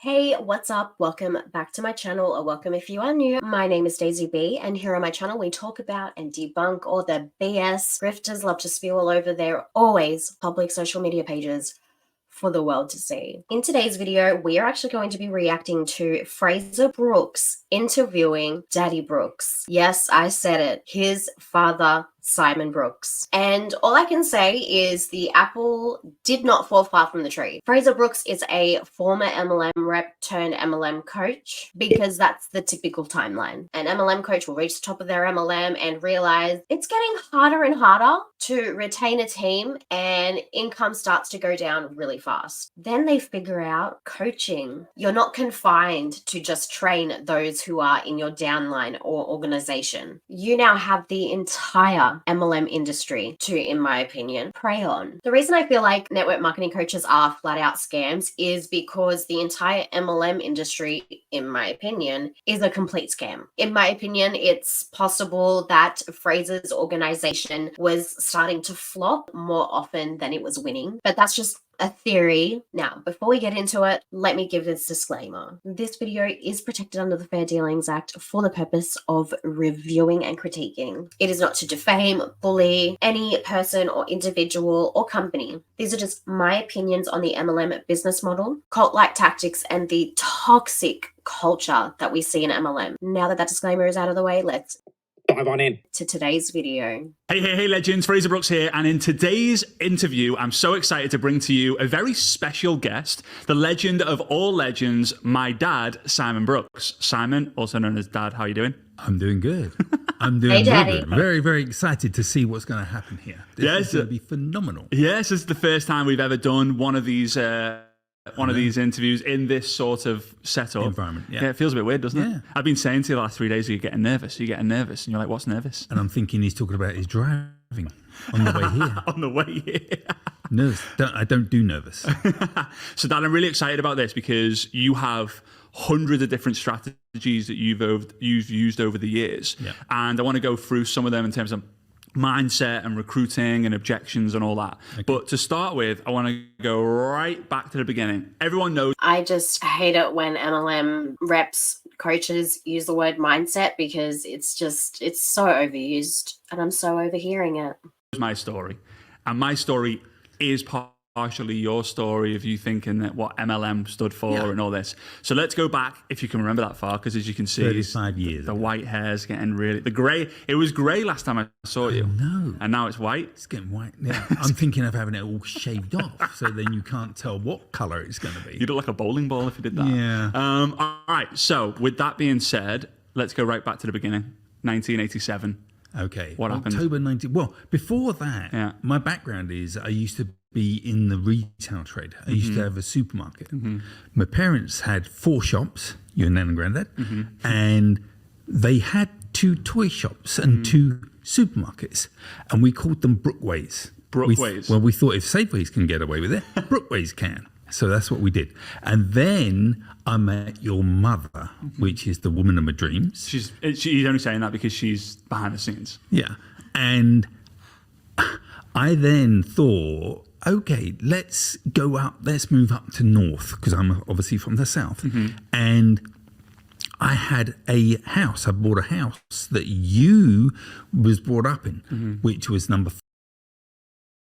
Hey, what's up? Welcome back to my channel, or welcome if you are new. My name is Daisy B, and here on my channel we talk about and debunk all the BS grifters love to spew all over their always public social media pages for the world to see. In today's video, we are actually going to be reacting to Frazer Brookes interviewing Daddy Brookes. Yes, I said it. His father, Simon Brookes. And all I can say is the apple did not fall far from the tree. Frazer Brookes is a former MLM rep turned MLM coach, because that's the typical timeline. An MLM coach will reach the top of their MLM and realize it's getting harder and harder to retain a team, and income starts to go down really fast. Then they figure out coaching. You're not confined to just train those who are in your downline or organization. You now have the entire MLM industry to, in my opinion, prey on. The reason I feel like network marketing coaches are flat out scams is because the entire MLM industry, in my opinion, is a complete scam. In my opinion, it's possible that Frazer's organization was starting to flop more often than it was winning, but that's just a theory. Now, before we get into it, let me give this disclaimer. This video is protected under the Fair Dealings Act for the purpose of reviewing and critiquing. It is not to defame, bully any person or individual or company. These are just my opinions on the MLM business model, cult-like tactics, and the toxic culture that we see in MLM. Now that that disclaimer is out of the way, let's dive on in to today's video. Hey, legends, Frazer Brookes here, and in today's interview, I'm so excited to bring to you a very special guest, the legend of all legends, my dad, Simon Brookes. Simon, also known as Dad, how are you doing? I'm doing good. I'm doing good. Very, very excited to see what's going to happen here. This is going to be phenomenal. Yes, this is the first time we've ever done one of these interviews in this sort of setup environment. Yeah, it feels a bit weird, doesn't it? I've been saying to you the last 3 days, you're getting nervous, and you're like, what's nervous? And I'm thinking he's talking about his driving on the way here. On the way here. Nervous. I don't do nervous. So Dan, I'm really excited about this because you have hundreds of different strategies that you've used over the years. Yeah. And I want to go through some of them in terms of mindset and recruiting and objections and all that. Okay. But to start with, I want to go right back to the beginning. Everyone knows. I just hate it when MLM reps, coaches use the word mindset, because it's so overused and I'm so overhearing it. My story. And my story is partially your story of you thinking that what MLM stood for and all this. So let's go back, if you can remember that far, because as you can see, 35 years the white hair's getting really, the grey, it was grey last time I saw you. No. And now it's white. It's getting white. Yeah. I'm thinking of having it all shaved off, so then you can't tell what colour it's going to be. You'd look like a bowling ball if you did that. Yeah. All right, so with that being said, let's go right back to the beginning, 1987. Okay. What happened? October 19. Well, before that, my background is I used to be in the retail trade. I used to have a supermarket. My parents had 4 shops, your nan and granddad, and they had 2 toy shops and 2 supermarkets, and we called them Brookways. Brookways. Well, we thought if Safeways can get away with it, Brookways can. So that's what we did. And then I met your mother, which is the woman of my dreams. She's only saying that because she's behind the scenes. Yeah. And I then thought, okay, let's go up, let's move up to north, because I'm obviously from the south. And I had a house, I bought a house that you was brought up in, which was number 5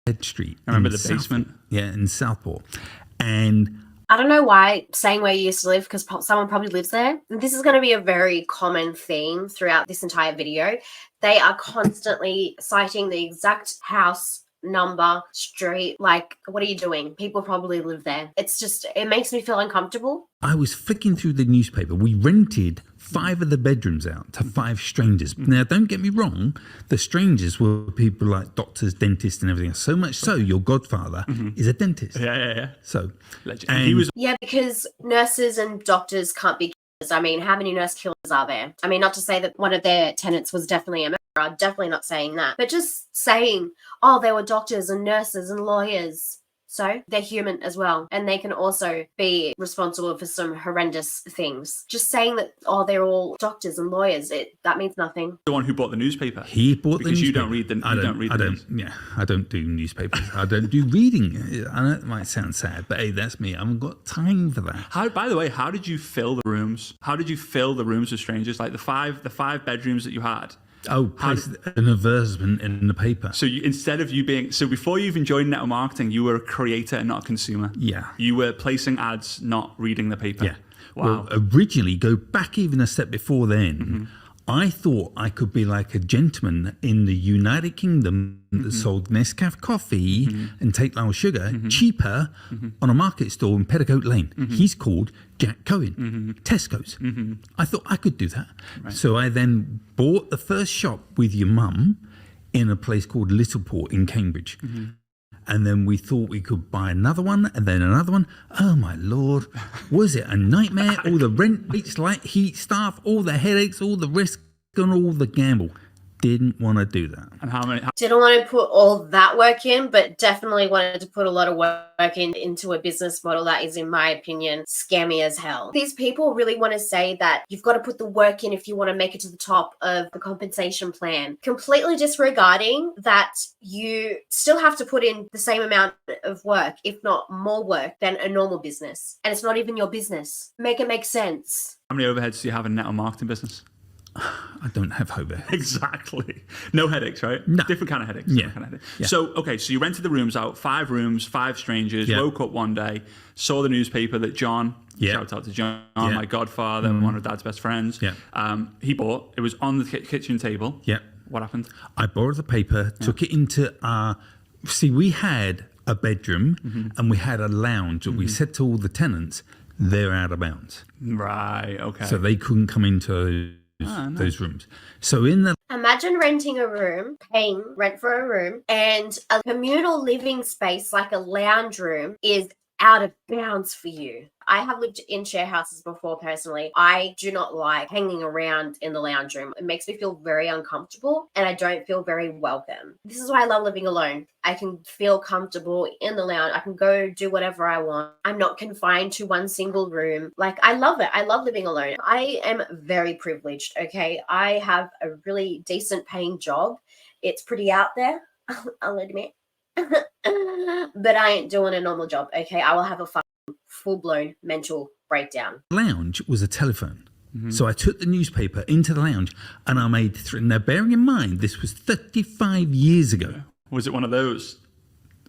Head Street. I remember the basement. Yeah, in Southport. And I don't know why saying where you used to live, because someone probably lives there. This is going to be a very common theme throughout this entire video. They are constantly citing the exact house, number, street. Like, what are you doing? People probably live there. It's just, it makes me feel uncomfortable. I was flicking through the newspaper. We rented 5 of the bedrooms out to 5 strangers. Now, don't get me wrong. The strangers were people like doctors, dentists, and everything else. So much so, your godfather is a dentist. Yeah. So, and he was. Yeah, because nurses and doctors can't be killers. I mean, how many nurse killers are there? I mean, not to say that one of their tenants was definitely a murderer. Definitely not saying that. But just saying, oh, there were doctors and nurses and lawyers. So they're human as well. And they can also be responsible for some horrendous things. Just saying that, oh, they're all doctors and lawyers, that means nothing. The one who bought the newspaper. He bought the newspaper. Because you don't read the news. Yeah, I don't do newspapers. I don't do reading. I know it might sound sad, but hey, that's me. I haven't got time for that. By the way, how did you fill the rooms? How did you fill the rooms with strangers? Like the five bedrooms that you had. Oh, an advertisement in the paper. So before you even joined network marketing, you were a creator and not a consumer. Yeah. You were placing ads, not reading the paper. Yeah. Wow. Well, originally, go back even a step before then, I thought I could be like a gentleman in the United Kingdom that sold Nescafe coffee and take low sugar cheaper on a market stall in Petticoat Lane. He's called Jack Cohen, Tesco's. I thought I could do that. Right. So I then bought the first shop with your mum in a place called Littleport in Cambridge. And then we thought we could buy another one and then another one. Oh, my Lord. Was it a nightmare? All the rent, rates, light, heat, staff, all the headaches, all the risk and all the gamble. Didn't want to do that. And how many? Didn't want to put all that work in, but definitely wanted to put a lot of work into a business model that is, in my opinion, scammy as hell. These people really want to say that you've got to put the work in if you want to make it to the top of the compensation plan, completely disregarding that you still have to put in the same amount of work, if not more work, than a normal business. And it's not even your business. Make it make sense. How many overheads do you have in network marketing business? I don't have overheads. Exactly. No headaches, right? No. Different kind of headaches. Yeah. Kind of headaches. Yeah. So you rented the rooms out, 5 rooms, 5 strangers, woke up one day, saw the newspaper that John, shout out to John, my godfather, one of Dad's best friends, he bought. It was on the kitchen table. Yeah. What happened? I borrowed the paper, took it into our... See, we had a bedroom and we had a lounge that we said to all the tenants, they're out of bounds. Right, okay. So they couldn't come into those rooms. So imagine renting a room, paying rent for a room, and a communal living space like a lounge room is out of bounds for you. I have lived in share houses before personally. I do not like hanging around in the lounge room. It makes me feel very uncomfortable and I don't feel very welcome. This is why I love living alone. I can feel comfortable in the lounge. I can go do whatever I want. I'm not confined to one single room. Like, I love it. I love living alone. I am very privileged, okay? I have a really decent paying job. It's pretty out there, I'll admit. But I ain't doing a normal job, okay? I will have a full-blown mental breakdown. Lounge was a telephone. So I took the newspaper into the lounge and I made now bearing in mind this was 35 years ago. Was it one of those?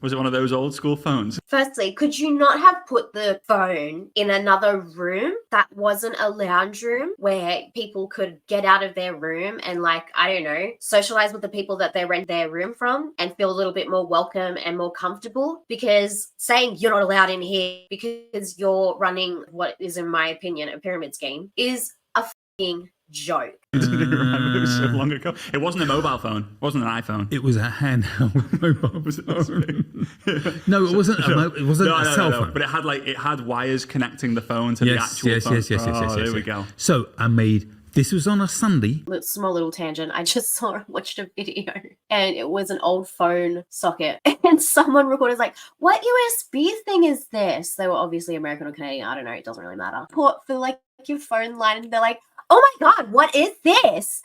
Was it one of those old school phones? Firstly, could you not have put the phone in another room that wasn't a lounge room where people could get out of their room and, like, I don't know, socialize with the people that they rent their room from and feel a little bit more welcome and more comfortable? Because saying you're not allowed in here because you're running what is, in my opinion, a pyramid scheme is a f***ing joke. I didn't remember. It was so long ago. It wasn't a mobile phone. It wasn't an iPhone. It was a handheld mobile phone. No, it wasn't. It wasn't a cell phone. But it had wires connecting the phone to the actual phone. Yes. There we go. So I made. This was on a Sunday. Small little tangent. I just watched a video and it was an old phone socket and someone recorded like, what USB thing is this? They were obviously American or Canadian. I don't know. It doesn't really matter. Port for like your phone line and they're like, oh my God, what is this?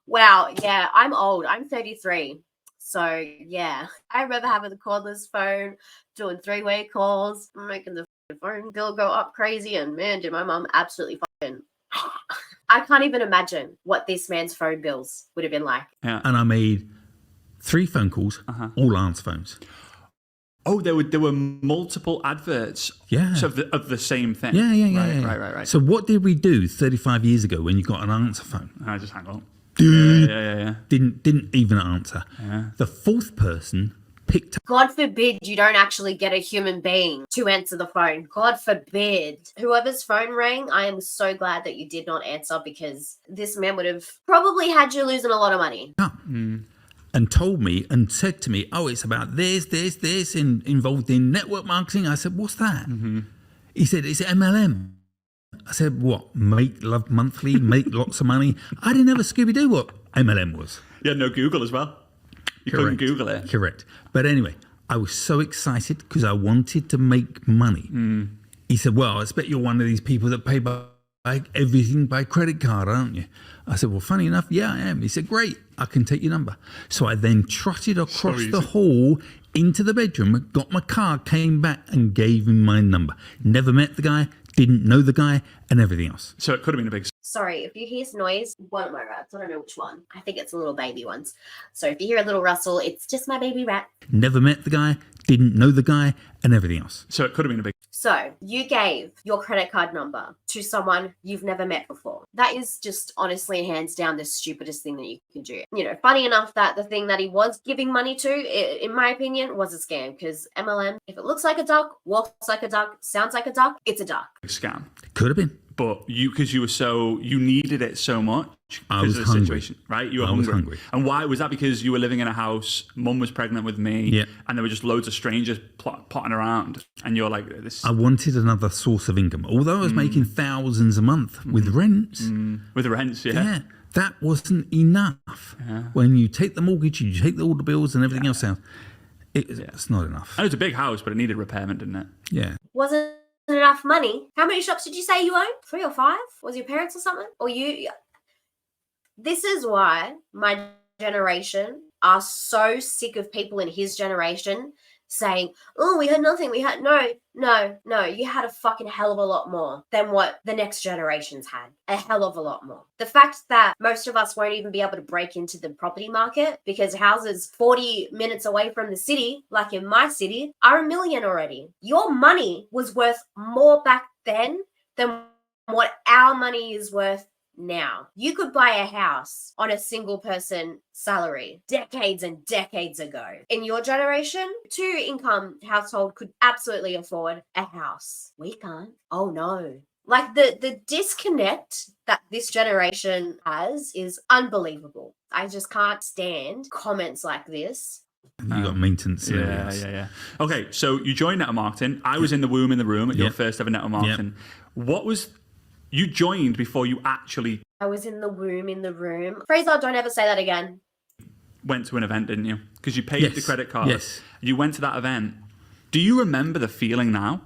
Wow. Yeah, I'm old. I'm 33. So yeah, I remember having the cordless phone, doing 3-way calls, making the phone bill go up crazy. And man, did my mom absolutely fucking... I can't even imagine what this man's phone bills would have been like. Yeah. And I made 3 phone calls, all answer phones. Oh, there were multiple adverts of the same thing. Yeah. Right. So what did we do 35 years ago when you got an answer phone? I just hang on. Dude, yeah. Didn't even answer. Yeah. The 4th person picked up. God forbid you don't actually get a human being to answer the phone. God forbid. Whoever's phone rang, I am so glad that you did not answer because this man would have probably had you losing a lot of money. And told me and said to me, oh, it's about this, involved in network marketing. I said, what's that? He said, it's MLM. I said, what? Make love monthly, make lots of money. I didn't ever Scooby-Doo what MLM was. You had no Google as well. You couldn't Google it. Correct. But anyway, I was so excited because I wanted to make money. He said, well, I expect you're one of these people that pay by everything by credit card, aren't you? I said, well, funny enough, yeah, I am. He said, great, I can take your number. So I then trotted across the hall into the bedroom, got my card, came back and gave him my number. Never met the guy, didn't know the guy, and everything else. So it could have been a big. Sorry, if you hear noise, one of my rats. I don't know which one. I think it's the little baby ones. So if you hear a little rustle, it's just my baby rat. Never met the guy, didn't know the guy, and everything else. So it could have been a big. So you gave your credit card number to someone you've never met before. That is just honestly hands down the stupidest thing that you can do. You know, funny enough that the thing that he was giving money to, in my opinion, was a scam, because MLM, if it looks like a duck, walks like a duck, sounds like a duck, it's a duck. Scam. Could have been. But because you needed it so much because of the situation, right? You were hungry. And why was that? Because you were living in a house, mum was pregnant with me, and there were just loads of strangers potting around, and you're like, this. I wanted another source of income, although I was making thousands a month with rents. With rents, Yeah, that wasn't enough. Yeah. When you take the mortgage, you take all the bills and everything else out, it's not enough. And it was a big house, but it needed repairment, didn't it? Yeah. Wasn't enough money. How many shops did you say you owned? 3 or 5? Was your parents or something? Or you? This is why my generation are so sick of people in his generation saying, oh, we had nothing. We had no. You had a fucking hell of a lot more than what the next generations had. A hell of a lot more. The fact that most of us won't even be able to break into the property market because houses 40 minutes away from the city, like in my city, are $1 million already. Your money was worth more back then than what our money is worth now. You could buy a house on a single person salary decades and decades ago. In your generation, 2-income household could absolutely afford a house. We can't. Oh no. Like the disconnect that this generation has is unbelievable. I just can't stand comments like this. You got maintenance. Yeah. Okay, so you joined network marketing. I was in the womb in the room at your first ever network marketing. What was... You joined before you actually... I was in the womb in the room. Frazer, don't ever say that again. Went to an event, didn't you? Because you paid the credit card. Yes. You went to that event. Do you remember the feeling now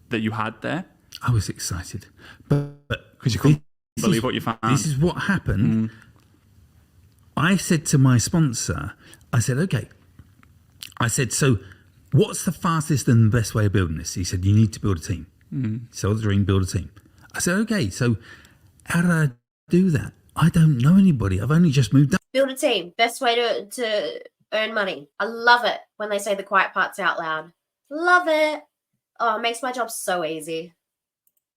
that you had there? I was excited. But because you couldn't believe what you found. This is what happened. I said to my sponsor, I said, okay. I said, so what's the fastest and the best way of building this? He said, you need to build a team. Sell the dream, build a team. I said, okay, so how did I do that? I don't know anybody. I've only just moved up. Build a team. Best way to earn money. I love it when they say the quiet parts out loud. Love it. Oh, it makes my job so easy.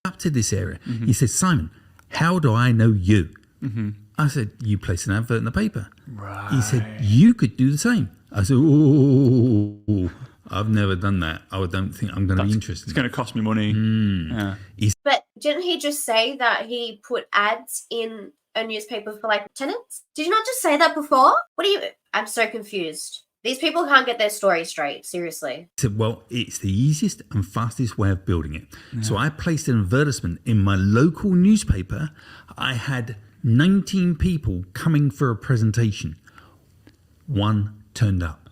Up to this area. He said, Simon, how do I know you? I said, you place an advert in the paper. Right. He said, you could do the same. I said, oh, I've never done that. I don't think I'm going to be interested. It's going to cost me money. Yeah. But didn't he just say that he put ads in a newspaper for like tenants? Did you not just say that before? What do you... I'm so confused. These people can't get their story straight. Seriously. I said, well, it's the easiest and fastest way of building it. So I placed an advertisement in my local newspaper. I had 19 people coming for a presentation. One turned up.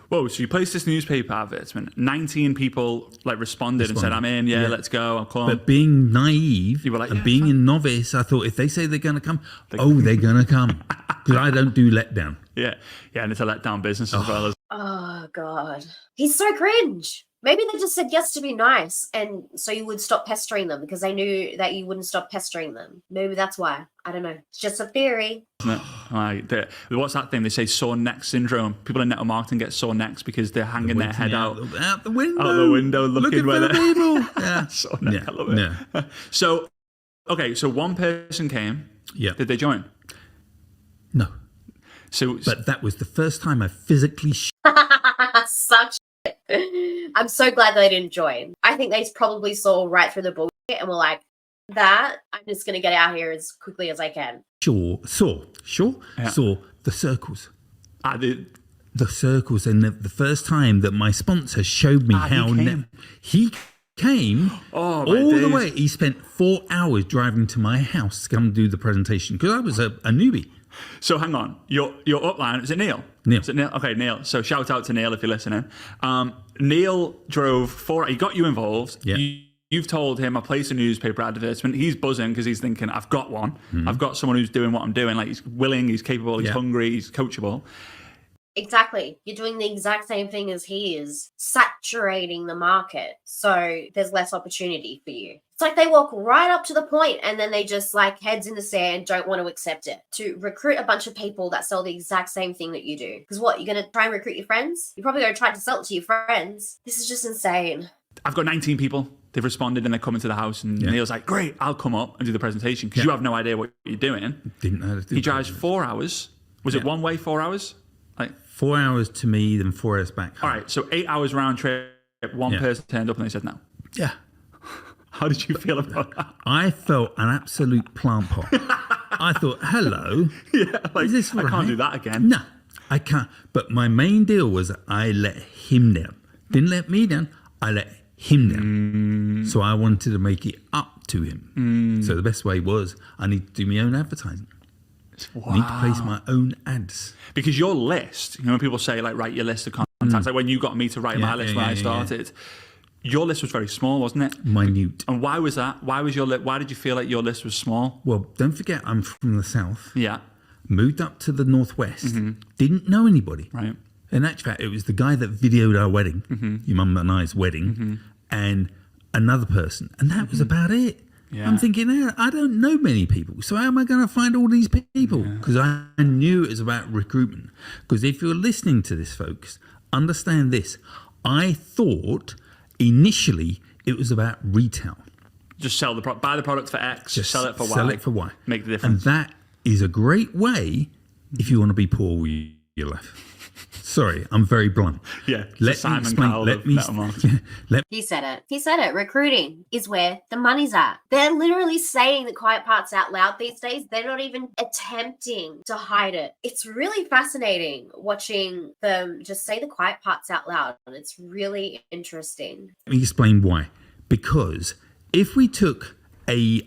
Whoa, so you placed this newspaper advertisement. 19 people responded and said, I'm in, let's go, I'll come. But being naive You were like, and yeah, being a novice, I thought if they say they're going to come, they're going to come. Because I don't do letdown. Yeah, and it's a letdown business as well. Oh, God. He's so cringe. Maybe they just said yes to be nice, and so you would stop pestering them because they knew that you wouldn't stop pestering them. Maybe that's why. I don't know. It's just a theory. Isn't it? What's that thing? They say sore neck syndrome. People in network marketing get sore necks because they're hanging their head out the window. Out the window looking for the people. Yeah. Sore neck, I love it. Yeah. So, okay, so one person came. Yeah. Did they join? No. But that was the first time I physically... Such I'm so glad they didn't join. I think they probably saw right through the bullshit and were like, I'm just going to get out here as quickly as I can. Saw the circles. The circles. And the first time that my sponsor showed me how... He came all the way. He spent 4 hours driving to my house to come do the presentation because I was a newbie. So hang on, your upline, is it Neil? Neil. Is it Neil? Okay, Neil. So shout out to Neil if you're listening. Neil drove 4. He got you involved. Yeah. You've told him I placed a newspaper advertisement. He's buzzing because he's thinking, I've got one. Mm-hmm. I've got someone who's doing what I'm doing. Like, he's willing, he's capable, he's hungry, he's coachable. Exactly. You're doing the exact same thing as he is, saturating the market. So there's less opportunity for you. It's like they walk right up to the point and then they just like heads in the sand, don't want to accept it. To recruit a bunch of people that sell the exact same thing that you do. Because what, you're going to try and recruit your friends? You're probably going to try to sell it to your friends. This is just insane. I've got 19 people. They've responded and they're coming to the house. And Neil's like, great, I'll come up and do the presentation because you have no idea what you're doing. Didn't know. He drives 4 hours. Was it one way, 4 hours? Like 4 hours to me, then 4 hours back home. All right, so 8 hours round trip. One person turned up and they said no. Yeah. How did you feel about that? I felt an absolute plant pot. I thought, hello. Yeah, like, is this I right? can't do that again. No, I can't. But my main deal was I let him down. Didn't let me down. I let him down. So I wanted to make it up to him. So the best way was I need to do my own advertising. Wow. I need to place my own ads. Because your list, you know, when people say, like, write your list of contacts, like when you got me to write my list when I started, your list was very small, wasn't it? Minute. And why was that? Why did you feel like your list was small? Well, don't forget, I'm from the south. Yeah. Moved up to the northwest. Didn't know anybody. Right. In actual fact, it was the guy that videoed our wedding, your mum and I's wedding, and another person. And that was about it. Yeah. I'm thinking, I don't know many people. So how am I going to find all these people? Because I knew it was about recruitment. Because if you're listening to this, folks, understand this. I thought initially it was about retail. Just sell buy the product for X, just sell it for Y. Sell it for Y. Make the difference. And that is a great way if you want to be poor with your life. Sorry, I'm very blunt. Yeah. Let me explain. He said it. He said it. Recruiting is where the money's at. They're literally saying the quiet parts out loud these days. They're not even attempting to hide it. It's really fascinating watching them just say the quiet parts out loud. And it's really interesting. Let me explain why. Because if we took a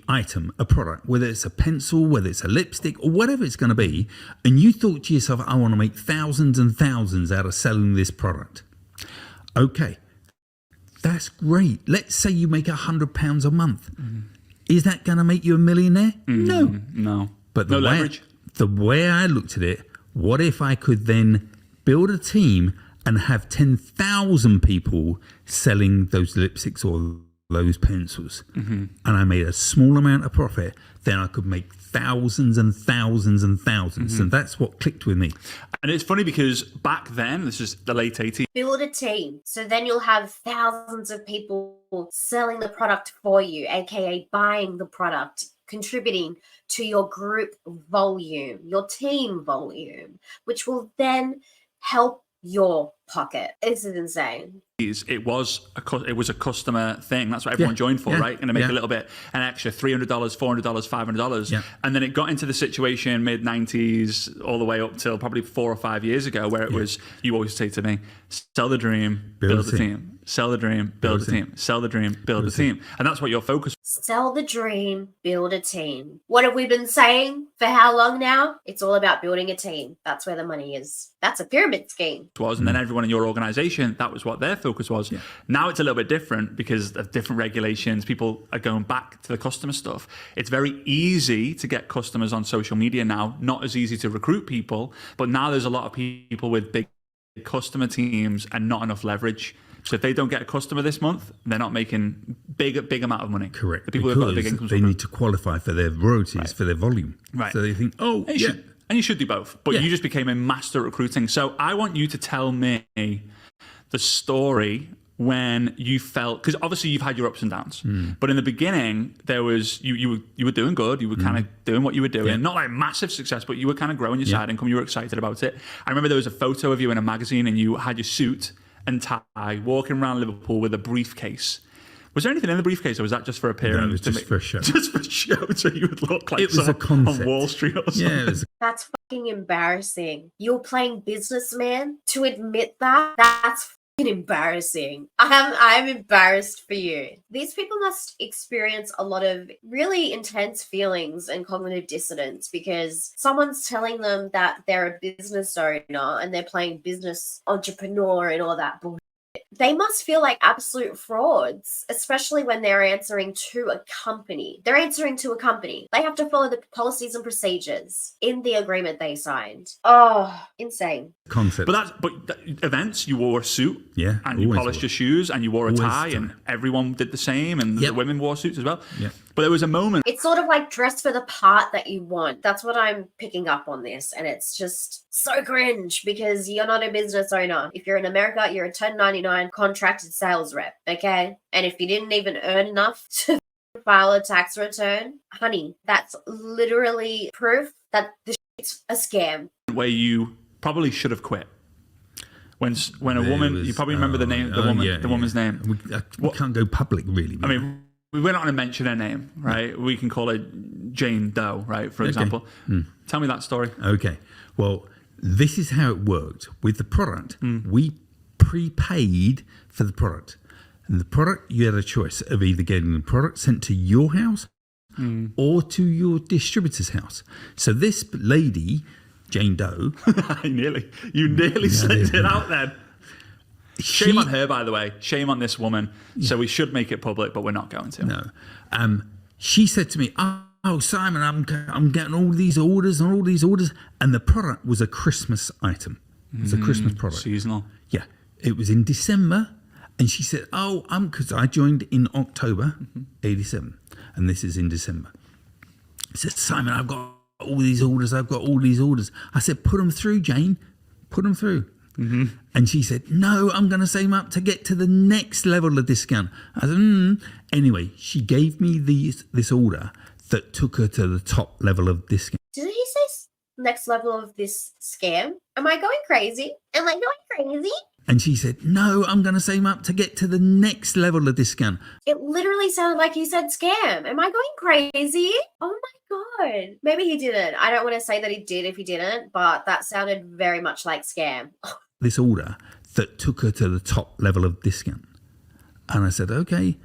product, whether it's a pencil, whether it's a lipstick or whatever it's going to be, and you thought to yourself, I want to make thousands and thousands out of selling this product. Okay, that's great. Let's say you make £100 a month. Is that going to make you a millionaire? No. But no leverage. The way I looked at it, what if I could then build a team and have 10,000 people selling those lipsticks or those pencils, and I made a small amount of profit, then I could make thousands and thousands and thousands. And that's what clicked with me. And it's funny because back then, this is the late 80s. Build a team. So then you'll have thousands of people selling the product for you, aka buying the product, contributing to your group volume, your team volume, which will then help your pocket. This is insane. It was a customer thing. That's what everyone joined for, right? Going to make a little bit, an extra $300, $400, $500. Yeah. And then it got into the situation mid-90s all the way up till probably 4 or 5 years ago where it was, you always say to me, sell the dream, build a team. Sell the dream, build a team. Sell the dream, build a team. And that's what your focus was. Sell the dream, build a team. What have we been saying for how long now? It's all about building a team. That's where the money is. That's a pyramid scheme. And then everyone in your organization, that was what their focus was. Yeah. Now it's a little bit different because of different regulations. People are going back to the customer stuff. It's very easy to get customers on social media now, not as easy to recruit people, but now there's a lot of people with big customer teams and not enough leverage. So if they don't get a customer this month, they're not making big amount of money. Correct. The people who've got big incomes, they need to qualify for their royalties, for their volume. Right. So they think, and you should do both. But you just became a master at recruiting. So I want you to tell me the story when you felt, because obviously you've had your ups and downs, but in the beginning there was you were doing good, you were kind of doing what you were doing, not like massive success, but you were kind of growing your side income, you were excited about it. I remember there was a photo of you in a magazine and you had your suit and tie walking around Liverpool with a briefcase. Was there anything in the briefcase, or was that just for appearance? No, it was just for a show. Just for show, so you would look like it was a concept on Wall Street or something. Yeah, it was. That's fucking embarrassing. You're playing businessman to admit that. That's fucking embarrassing. I'm embarrassed for you. These people must experience a lot of really intense feelings and cognitive dissonance because someone's telling them that they're a business owner and they're playing business entrepreneur and all that bullshit. they must feel like absolute frauds, especially when they're answering to a company. They're answering to a company. They have to follow the policies and procedures in the agreement they signed. Oh, insane. Concept. But events, you wore a suit, Yeah, and you always polished wore. your shoes, and you wore a Always tie, tie. and everyone did the same, and the Yep. women wore suits as well. Yep. But there was a moment. It's sort of like dress for the part that you want. That's what I'm picking up on this. And it's just so cringe because you're not a business owner. If you're in America, you're a 1099 contracted sales rep, okay? And if you didn't even earn enough to file a tax return, honey, that's literally proof that this shit's a scam. Where you probably should have quit. When a woman, you probably remember the name, the woman's name. We can't go public, really. I mean, we're not going to mention her name, right? We can call her Jane Doe, right? For example. Tell me that story. Okay. Well, this is how it worked. With the product, we prepaid for the product. And the product, you had a choice of either getting the product sent to your house or to your distributor's house. So this lady, Jane Doe. You nearly slipped it out then. Shame on her, by the way. Shame on this woman. So we should make it public, but we're not going to. No. She said to me, "Oh, Simon, I'm getting all these orders and all these orders," and the product was a Christmas item. It was a Christmas product. Seasonal. Yeah, it was in December, and she said, "Oh, because I joined in October '87, and this is in December." She said, "Simon, I've got all these orders. I've got all these orders." I said, "Put them through, Jane. Put them through." And she said, "No, I'm going to save them up to get to the next level of discount." I said, Anyway, she gave me this order that took her to the top level of discount. Did he say next level of this scam? Am I going crazy? Am I going crazy? And she said, "No, I'm going to save them up to get to the next level of discount." It literally sounded like you said scam. Am I going crazy? Oh my God. Maybe he didn't. I don't want to say that he did if he didn't, but that sounded very much like scam. This order that took her to the top level of discount. And I said, "Okay."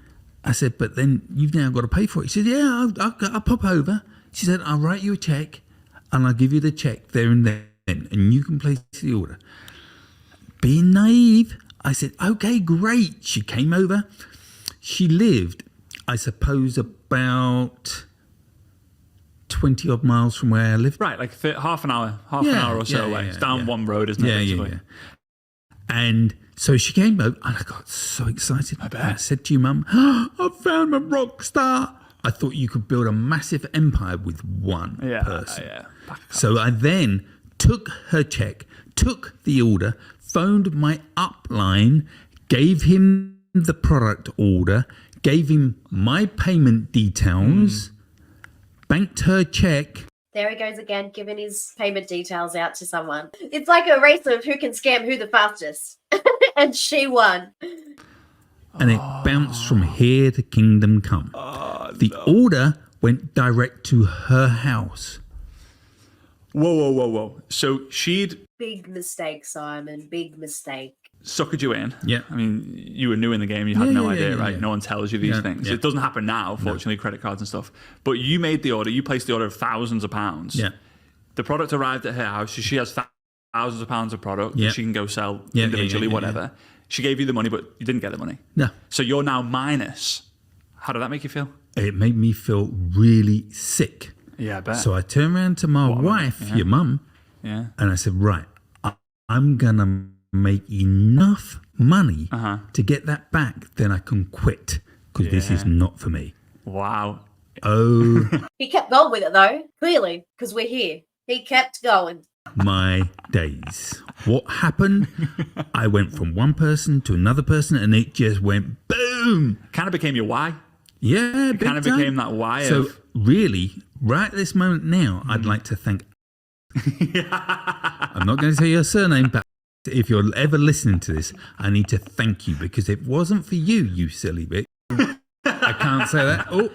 I said, "But then you've now got to pay for it." She said, "Yeah, I'll pop over." She said, "I'll write you a check and I'll give you the check there and then and you can place the order." Being naive, I said, "Okay, great." She came over. She lived, I suppose, about 20 odd miles from where I lived. Right, like half an hour or so away. It's down one road, isn't it? Yeah. And so she came over, and I got so excited. I bet. I said to you, "Mum, I found my rock star." I thought you could build a massive empire with one person. Yeah. So I then took her check, took the order, phoned my upline, gave him the product order, gave him my payment details, banked her check. There he goes again, giving his payment details out to someone. It's like a race of who can scam who the fastest. And she won. And it bounced from here to kingdom come. The order went direct to her house. Whoa. So she'd Big mistake, Simon. Big mistake. suckered you in. Yeah. I mean, you were new in the game. You had no idea, right? yeah. No one tells you these things. Yeah. It doesn't happen now, fortunately, credit cards and stuff. But you made the order. You placed the order of thousands of pounds. Yeah. The product arrived at her house. She has thousands of pounds of product Yeah. that she can go sell Yeah, individually, yeah. whatever. She gave you the money, but you didn't get the money. No. So you're now minus. How did that make you feel? It made me feel really sick. Yeah, I bet. So I turned around to my wife, your mum, yeah. and I said, "Right, I'm going to make enough money to get that back, then I can quit, because this is not for me." Wow. Oh, He kept going with it though, clearly, because we're here. He kept going. my days. What happened? I went from one person to another person, and it just went boom. Kind of became your why. Yeah, big Kind of time. became that why So of... really, right at this moment now, I'd like to thank... I'm not going to tell you her surname, but if you're ever listening to this, I need to thank you, because it wasn't for you, you silly bitch. I can't say that. Oh,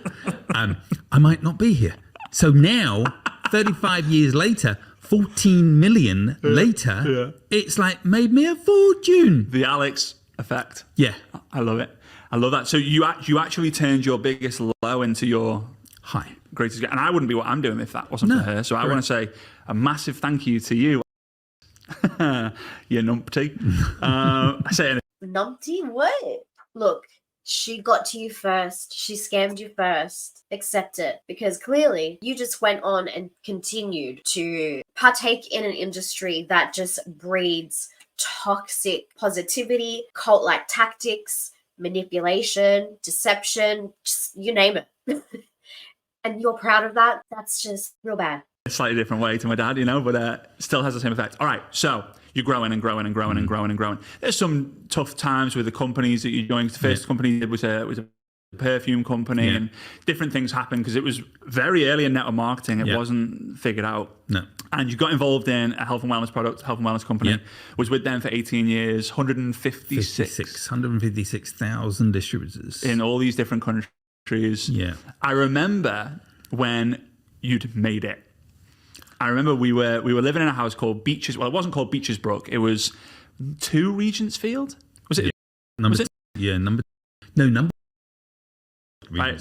I might not be here. So now, 35 years later, 14 million later, it's like made me a fortune. The Alex effect. Yeah. I love it. I love that. So you actually turned your biggest low into your Hi. greatest. And I wouldn't be what I'm doing if that wasn't for her. So I want to say a massive thank you to you. You numpty. I say anything. Numpty? What? Look, she got to you first. She scammed you first. Accept it. Because clearly you just went on and continued to partake in an industry that just breeds toxic positivity, cult-like tactics, manipulation, deception, just you name it. And you're proud of that. That's just real bad. A slightly different way to my dad, but still has the same effect. All right, so you're growing and growing and growing and growing and growing. There's some tough times with the companies that you joined. The first company you did was a perfume company, and different things happened because it was very early in network marketing. It wasn't figured out. No. And you got involved in a health and wellness product, health and wellness company. Was with them for 18 years, 156,000 distributors in all these different countries. Yeah. I remember when you'd made it. I remember we were living in a house called Beaches. Well, it wasn't called Beaches Brook. It was 2 Regents Field. Was it? Yeah. Number. Right.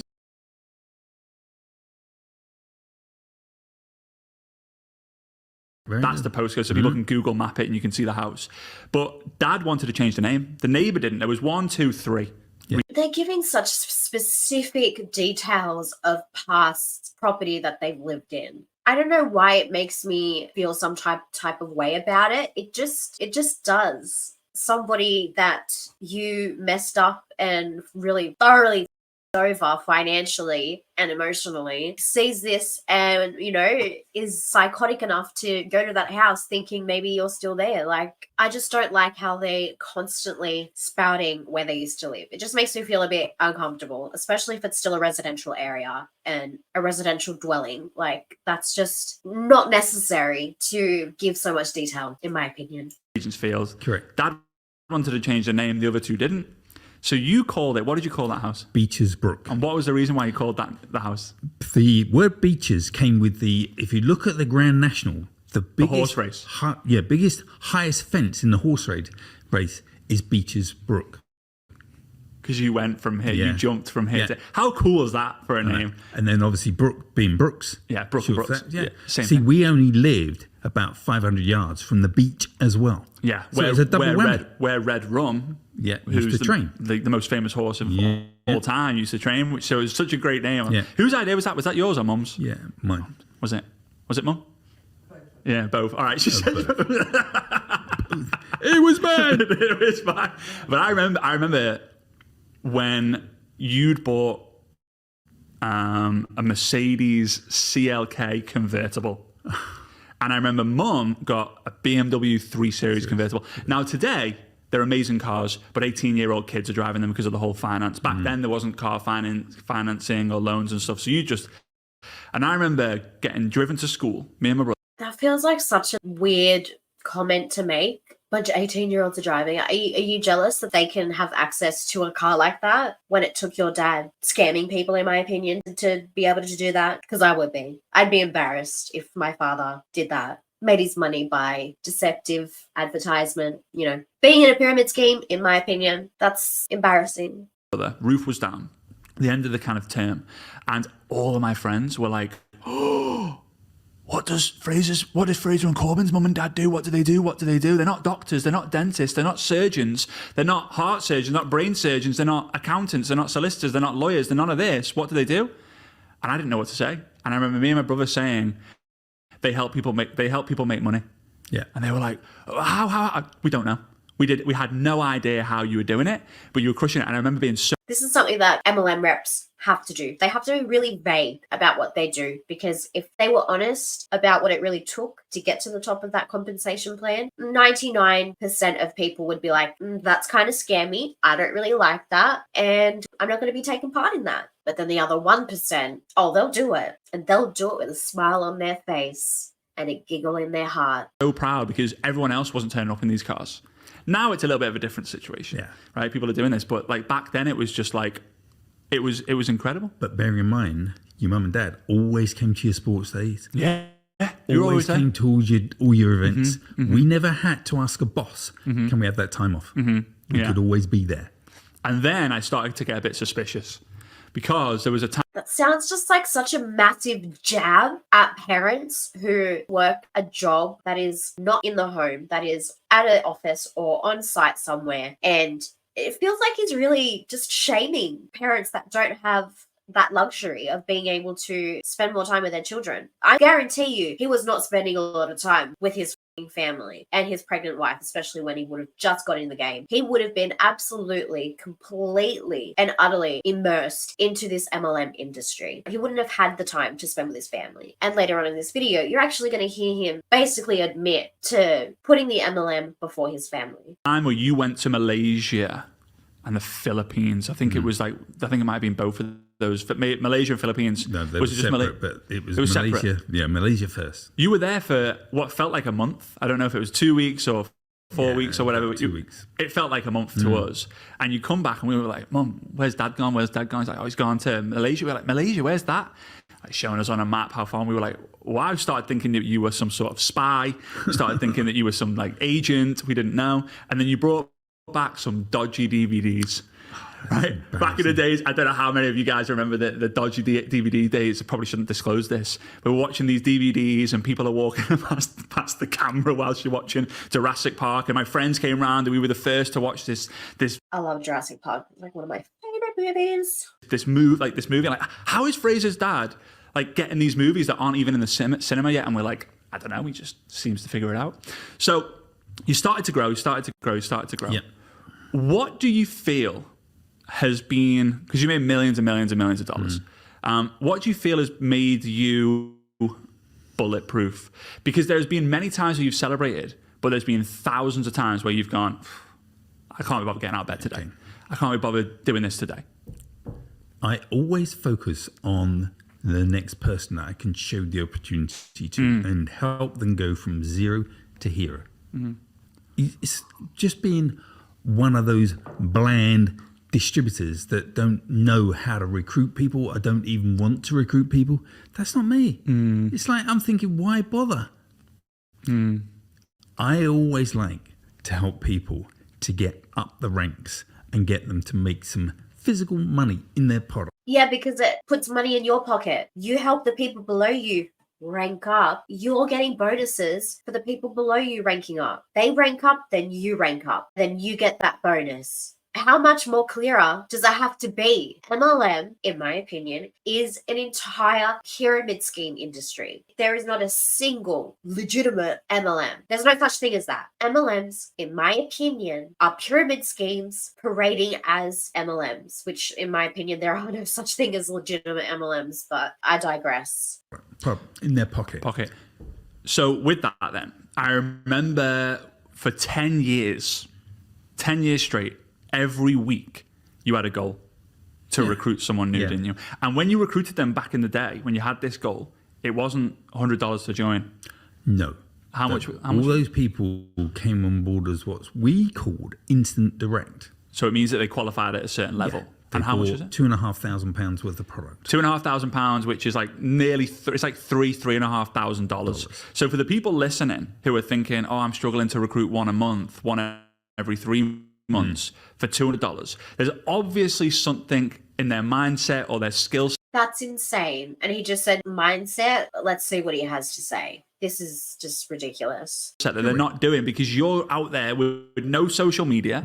That's the postcode, so people can Google map it and you can see the house. But Dad wanted to change the name. The neighbour didn't. There was 1, 2, 3. Yeah. They're giving such specific details of past property that they've lived in. I don't know why it makes me feel some type of way about it. It just does. Somebody that you messed up and really thoroughly over financially and emotionally sees this and is psychotic enough to go to that house thinking maybe you're still there. Like, I just don't like how they constantly spouting where they used to live. It just makes me feel a bit uncomfortable, especially if it's still a residential area and a residential dwelling. Like, that's just not necessary to give so much detail, in my opinion. Regents Field. Correct. Dad wanted to change the name, the other 2 didn't. So you called it, what did you call that house? Beaches Brook. And what was the reason why you called that the house? The word beaches came with if you look at the Grand National, the biggest horse race. Highest fence in the horse race is Beaches Brook. Because you went from here, you jumped from here Yeah. to... How cool is that for a name? And then obviously Brook being Brookes. Yeah, Brook and Brookes. Same See, thing. we only lived about 500 yards from the beach as well. Yeah, So it's a double whammy. where Red Rum, Used to train. the most famous horse of all time, used to train. So it was such a great name. Yeah. Whose idea was that? Was that yours or Mum's? Yeah, mine. Was it? Was it Mum? Yeah, both. All right, she said both. It was mine. It was mine. But I remember when you'd bought a Mercedes CLK convertible. And I remember Mum got a BMW 3 Series convertible. Now today, they're amazing cars, but 18-year-old kids are driving them because of the whole finance. Back then, there wasn't car financing or loans and stuff. So and I remember getting driven to school, me and my brother. That feels like such a weird comment to make. Bunch of 18-year-olds are driving. Are you jealous that they can have access to a car like that when it took your dad scamming people, in my opinion, to be able to do that? Because I would be. I'd be embarrassed if my father did that. Made his money by deceptive advertisement. Being in a pyramid scheme, in my opinion, that's embarrassing. The roof was down, the end of the kind of term, and all of my friends were like, "Oh, what does Frazer and Corbyn's mum and dad do? What do they do? What do they do? They're not doctors, they're not dentists, they're not surgeons, they're not heart surgeons, not brain surgeons, they're not accountants, they're not solicitors, they're not lawyers, they're none of this. What do they do?" And I didn't know what to say. And I remember me and my brother saying, they help people make money. Yeah. And they were like, how? We don't know. We had no idea how you were doing it, but you were crushing it. And I remember being so... This is something that MLM reps have to do. They have to be really vague about what they do, because if they were honest about what it really took to get to the top of that compensation plan, 99% of people would be like, that's kind of scammy. I don't really like that. And I'm not going to be taking part in that. But then the other 1%, they'll do it. And they'll do it with a smile on their face and a giggle in their heart. So proud because everyone else wasn't turning up in these cars. Now it's a little bit of a different situation, right? People are doing this, but like back then it was just like, it was incredible. But bearing in mind, your mum and dad always came to your sports days. Yeah. You always came to all your events. We never had to ask a boss, can we have that time off? We could always be there. And then I started to get a bit suspicious because there was a time. That sounds just like such a massive jab at parents who work a job that is not in the home, that is at an office or on site somewhere. And it feels like he's really just shaming parents that don't have that luxury of being able to spend more time with their children. I guarantee you, he was not spending a lot of time with his family and his pregnant wife, especially when he would have just got in the game. He would have been absolutely, completely, and utterly immersed into this MLM industry. He wouldn't have had the time to spend with his family. And later on in this video, you're actually going to hear him basically admit to putting the MLM before his family. Time where you went to Malaysia and the Philippines. I think it was like, I think it might have been both of those. Malaysia and Philippines. No, they was were it just separate, but it was separate. Malaysia. Yeah, Malaysia first. You were there for what felt like a month. I don't know if it was 2 weeks or 4 weeks or whatever. 2 weeks. It felt like a month to us. And you come back and we were like, Mum, where's Dad gone? Where's Dad gone? He's like, oh, he's gone to Malaysia. We were like, Malaysia, where's that? Like showing us on a map how far. And we were like, wow. Started thinking that you were some sort of spy. Started thinking that you were some like agent. We didn't know. And then you brought back some dodgy DVDs. Right, back in the days, I don't know how many of you guys remember the dodgy DVD days. I probably shouldn't disclose this. We were watching these DVDs, and people are walking past the camera whilst you're watching Jurassic Park. And my friends came around, and we were the first to watch this. I love Jurassic Park, like one of my favorite movies. This movie. Like, how is Frazer's dad like getting these movies that aren't even in the cinema yet? And we're like, I don't know. He just seems to figure it out. So you started to grow. Yeah. What do you feel has been, because you made millions and millions and millions of dollars, what do you feel has made you bulletproof? Because there's been many times where you've celebrated, but there's been thousands of times where you've gone, I can't be bothered getting out of bed today. Okay. I can't be bothered doing this today. I always focus on the next person that I can show the opportunity to and help them go from zero to hero. It's just being one of those bland distributors that don't know how to recruit people or don't even want to recruit people. That's not me. It's like I'm thinking, why bother? I always like to help people to get up the ranks and get them to make some physical money in their product. Yeah, because it puts money in your pocket. You help the people below you rank up. You're getting bonuses for the people below you ranking up. They rank up, then you rank up. Then you get that bonus. How much more clearer does it have to be? MLM, in my opinion, is an entire pyramid scheme industry. There is not a single legitimate MLM. There's no such thing as that. MLMs, in my opinion, are pyramid schemes parading as MLMs, which, in my opinion, there are no such thing as legitimate MLMs, but I digress. In their pocket. So with that then, I remember for 10 years straight, every week you had a goal to recruit someone new, didn't you? And when you recruited them back in the day, when you had this goal, it wasn't $100 to join. No. How much? All those people came on board as what we called instant direct. So it means that they qualified at a certain level. And how much is it? £2,500 worth of product. £2,500, which is like nearly, it's like $3,500. So for the people listening who are thinking, oh, I'm struggling to recruit one a month, one every 3 months for $200, there's obviously something in their mindset or their skill set. That's insane. And he just said mindset. Let's see what he has to say. This is just ridiculous. That they're not doing, because you're out there with no social media,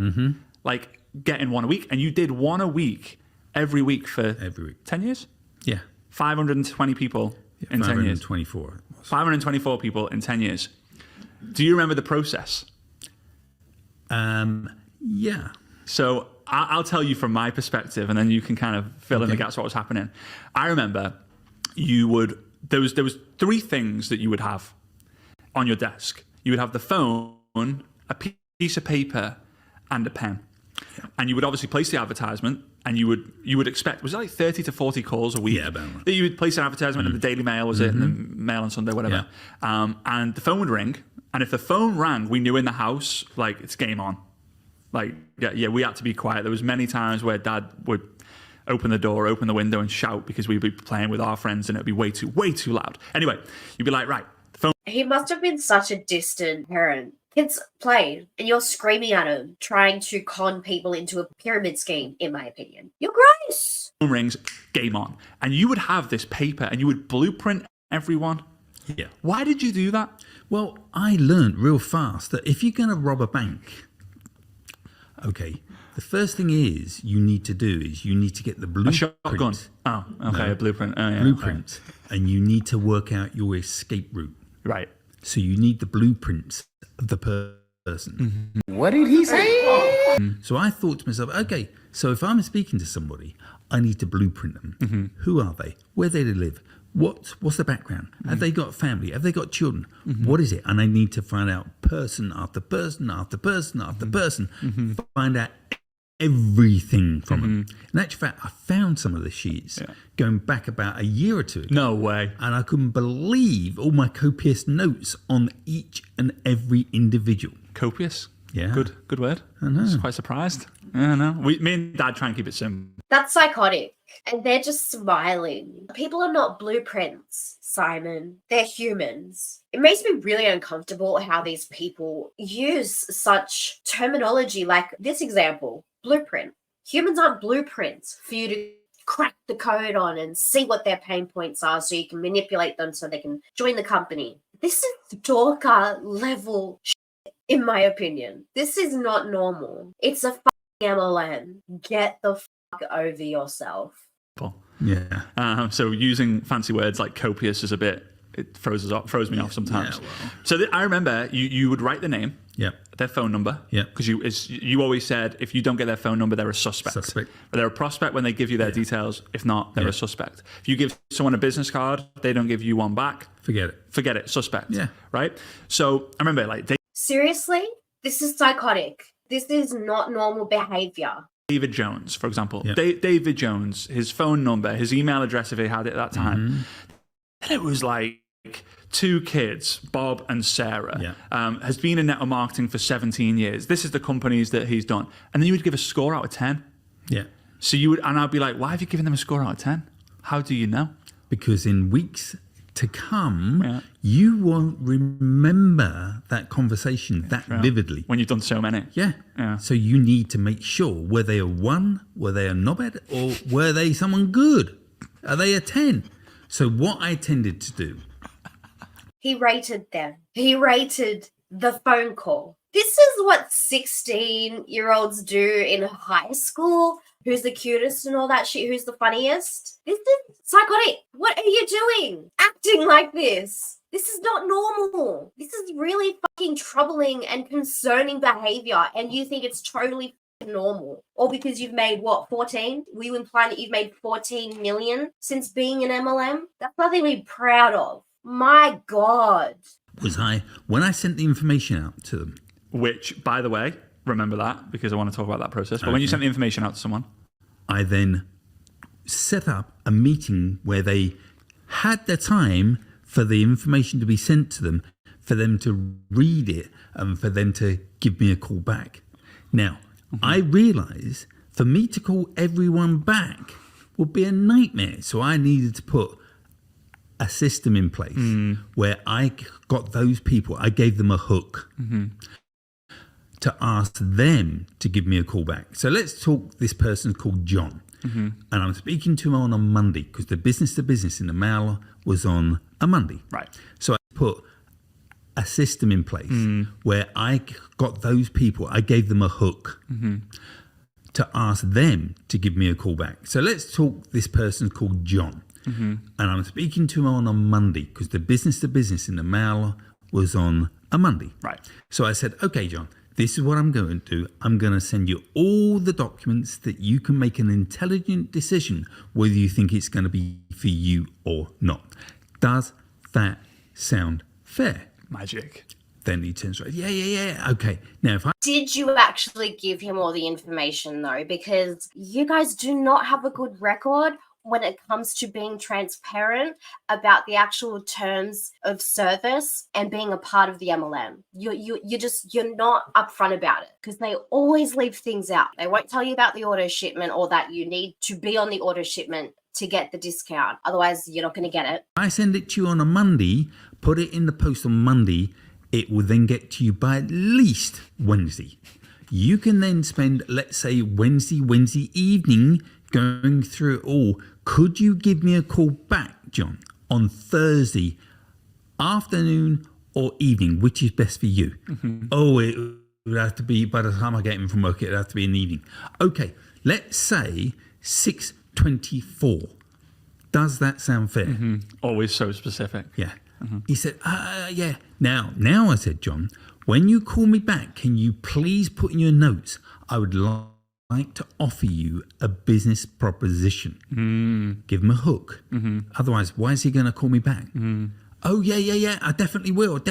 like getting one a week, and you did one a week every week for 10 years? Yeah. 520 people in 10 years. 524 people in 10 years. Do you remember the process? Yeah. So I'll tell you from my perspective, and then you can kind of fill in the gaps what was happening. I remember there was 3 things that you would have on your desk. You would have the phone, a piece of paper, and a pen. And you would obviously place the advertisement, and you would expect, was it like 30 to 40 calls a week? Yeah, about that. That you would place an advertisement in the Daily Mail, was it? In the Mail on Sunday, whatever. Yeah. And the phone would ring. And if the phone rang, we knew in the house, like, it's game on. Like, yeah, we had to be quiet. There was many times where Dad would open the door, open the window and shout because we'd be playing with our friends and it'd be way too loud. Anyway, you'd be like, right, the phone. He must have been such a distant parent Kids played, and you're screaming at them, trying to con people into a pyramid scheme, in my opinion. You're gross. Rings, game on. And you would have this paper and you would blueprint everyone. Yeah. Why did you do that? Well, I learned real fast that if you're going to rob a bank, okay, the first thing is you need to get the blueprint. A shotgun. Oh, okay, No. a blueprint. Oh, yeah, Blueprint. And you need to work out your escape route. Right. So you need the blueprints of the person. What did he say? So I thought to myself, okay, so if I'm speaking to somebody, I need to blueprint them. Who are they? Where do they live? What's the background? Have they got family? Have they got children? What is it? And I need to find out person after person after person after person. Find out everything from them. In actual fact, I found some of the sheets going back about a year or two ago. No way. And I couldn't believe all my copious notes on each and every individual. Copious. Yeah. Good word. I know. I was quite surprised. Yeah, I know. Me and Dad try and keep it simple. That's psychotic. And they're just smiling. People are not blueprints, Simon. They're humans. It makes me really uncomfortable how these people use such terminology like this example, blueprint. Humans aren't blueprints for you to crack the code on and see what their pain points are so you can manipulate them so they can join the company. This is stalker level shit, in my opinion. This is not normal. It's a MLM. Get the fuck over yourself. Yeah. So using fancy words like copious is a bit, it throws me off sometimes. Yeah, well. So I remember you would write the name, their phone number, because you always said if you don't get their phone number, they're a suspect. But they're a prospect when they give you their details. If not, they're a suspect. If you give someone a business card, they don't give you one back. Forget it. Suspect. Yeah. Right. So I remember Seriously, this is psychotic. This is not normal behavior. David Jones, for example. David Jones, his phone number, his email address, if he had it at that time. And it was like 2 kids, Bob and Sarah, has been in network marketing for 17 years. This is the companies that he's done. And then you would give a score out of 10. Yeah. So you would, and I'd be like, why have you given them a score out of 10? How do you know? Because in weeks to come, you won't remember that conversation that vividly. When you've done so many. Yeah. So you need to make sure, were they a 1, were they a knobhead, or were they someone good? Are they a 10? So what I tended to do. He rated them. He rated the phone call. This is what 16-year-olds do in high school. Who's the cutest and all that shit? Who's the funniest? This is psychotic. What are you doing? Acting like this. This is not normal. This is really fucking troubling and concerning behavior. And you think it's totally normal. Or because you've made, 14? Were you implying that you've made 14 million since being an MLM? That's nothing to be proud of. My God. When I sent the information out to them. Which, by the way, remember that because I want to talk about that process. But when you sent the information out to someone, I then set up a meeting where they had the time for the information to be sent to them, for them to read it, and for them to give me a call back. Now, I realised for me to call everyone back would be a nightmare. So I needed to put a system in place where I got those people, I gave them a hook. To ask them to give me a call back. So let's talk, this person's called John. And I'm speaking to him on a Monday because the business to business in the mail was on a Monday. Right. So I put a system in place where I got those people, I gave them a hook to ask them to give me a call back. So let's talk, this person's called John. And I'm speaking to him on a Monday because the business to business in the mail was on a Monday. Right. So I said, okay, John, this is what I'm going to do. I'm going to send you all the documents that you can make an intelligent decision whether you think it's going to be for you or not. Does that sound fair? Magic. Then he turns around. Yeah. Okay. Now, if I... Did you actually give him all the information, though? Because you guys do not have a good record when it comes to being transparent about the actual terms of service and being a part of the MLM. You're not upfront about it because they always leave things out. They won't tell you about the auto shipment or that you need to be on the auto shipment to get the discount. Otherwise, you're not going to get it. I send it to you on a Monday, put it in the post on Monday, It will then get to you by at least Wednesday. You can then spend, let's say, Wednesday evening going through it all. Could you give me a call back, John, on Thursday afternoon or evening? Which is best for you? Oh, it would have to be, by the time I get in from work, it would have to be in the evening. Okay, let's say 6:24. Does that sound fair? Always so specific. Yeah. He said, yeah. Now, I said, John, when you call me back, can you please put in your notes, I would like to offer you a business proposition. Give him a hook. Otherwise, why is he going to call me back? Oh, yeah. I definitely will.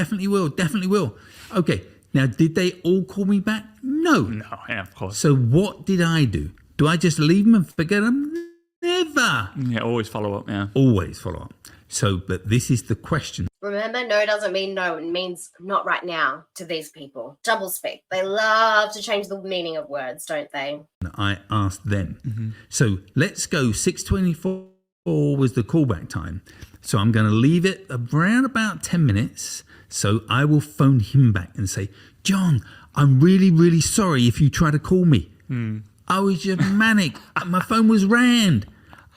Okay. Now, did they all call me back? No. No, yeah, of course. So what did I do? Do I just leave them and forget them? Never. Yeah, always follow up, yeah. Always follow up. So, but this is the question. Remember, no doesn't mean no. It means not right now to these people. Double speak. They love to change the meaning of words, don't they? I asked them. So let's go 6:24 was the callback time. So I'm going to leave it around about 10 minutes. So I will phone him back and say, John, I'm really, really sorry if you try to call me. I was just manic. My phone was rammed.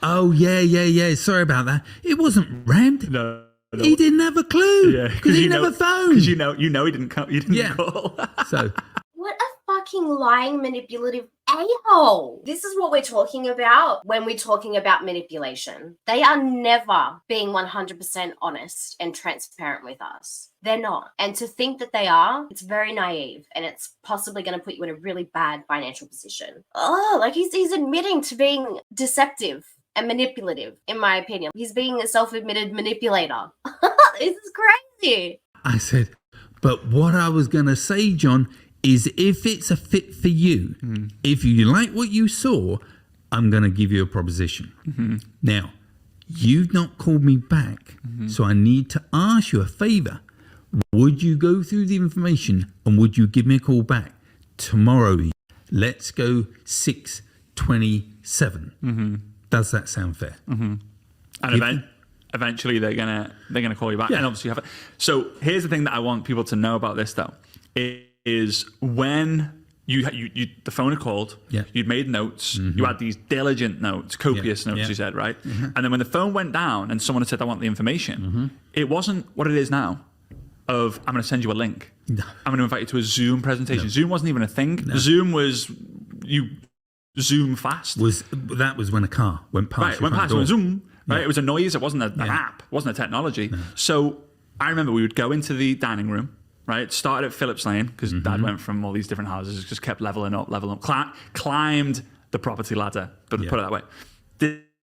Oh, yeah. Sorry about that. It wasn't rammed. No. He didn't have a clue. Yeah, because he never phoned. Because you know he didn't come. You didn't call. So What a fucking lying, manipulative a-hole. This is what we're talking about when we're talking about manipulation. They are never being 100% honest and transparent with us. They're not. And to think that they are, it's very naive, and it's possibly going to put you in a really bad financial position. Oh, like he's admitting to being deceptive and manipulative, in my opinion. He's being a self-admitted manipulator. This is crazy. I said, but what I was going to say, John, is if it's a fit for you, if you like what you saw, I'm going to give you a proposition. Now, you've not called me back, so I need to ask you a favor. Would you go through the information and would you give me a call back tomorrow? Let's go 6:27. Does that sound fair? And eventually they're gonna call you back, and obviously you have it. So here's the thing that I want people to know about this, though, is when you the phone had called, you'd made notes, you had these diligent notes, copious notes, you said, right? And then when the phone went down and someone had said, I want the information, it wasn't what it is now of, I'm going to send you a link. I'm going to invite you to a Zoom presentation. Zoom wasn't even a thing. Zoom was, you Zoom fast. That was when a car went past. Right, it went past, it went zoom. Right, it was a noise. It wasn't an app. It wasn't a technology. So I remember we would go into the dining room. Right, started at Phillips Lane because Dad went from all these different houses, just kept leveling up, climbed the property ladder. But put it that way,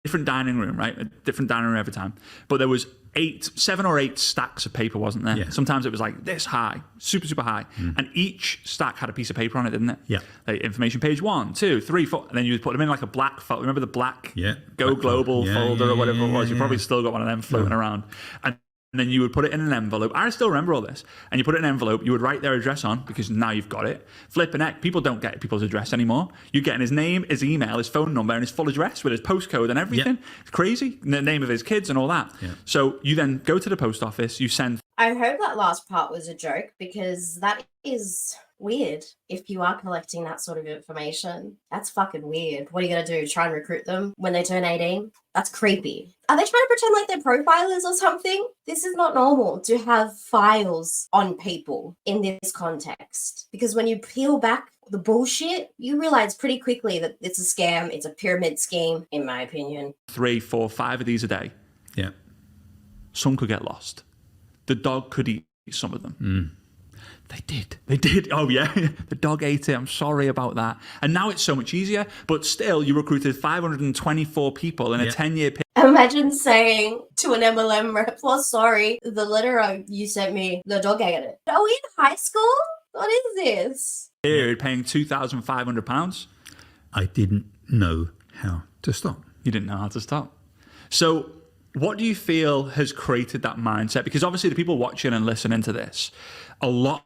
different dining room, right? A different dining room every time. But there was 7 or 8 stacks of paper, wasn't there? Sometimes it was like this high, super, super high. And each stack had a piece of paper on it, didn't it? Like information page 1, 2, 3, 4. And then you would put them in like a black folder. Remember the black Go Global folder or whatever it was? You probably still got one of them floating around. And then you would put it in an envelope. I still remember all this. And you put it in an envelope. You would write their address on because now you've got it. Flip and heck, people don't get people's address anymore. You're getting his name, his email, his phone number, and his full address with his postcode and everything. It's crazy. And the name of his kids and all that. So you then go to the post office. You send. I hope that last part was a joke because that is weird. If you are collecting that sort of information, that's fucking weird. What are you going to do? Try and recruit them when they turn 18? That's creepy. Are they trying to pretend like they're profilers or something? This is not normal to have files on people in this context. Because when you peel back the bullshit, you realize pretty quickly that it's a scam. It's a pyramid scheme, in my opinion. 3, 4, 5 of these a day. Yeah. Some could get lost. The dog could eat some of them. They did. Oh, yeah. The dog ate it. I'm sorry about that. And now it's so much easier. But still, you recruited 524 people in a 10-year period. Imagine saying to an MLM rep, well, sorry, the letter you sent me, the dog ate it. Are we in high school? What is this? Period, paying £2,500. I didn't know how to stop. You didn't know how to stop. So what do you feel has created that mindset? Because obviously the people watching and listening to this, a lot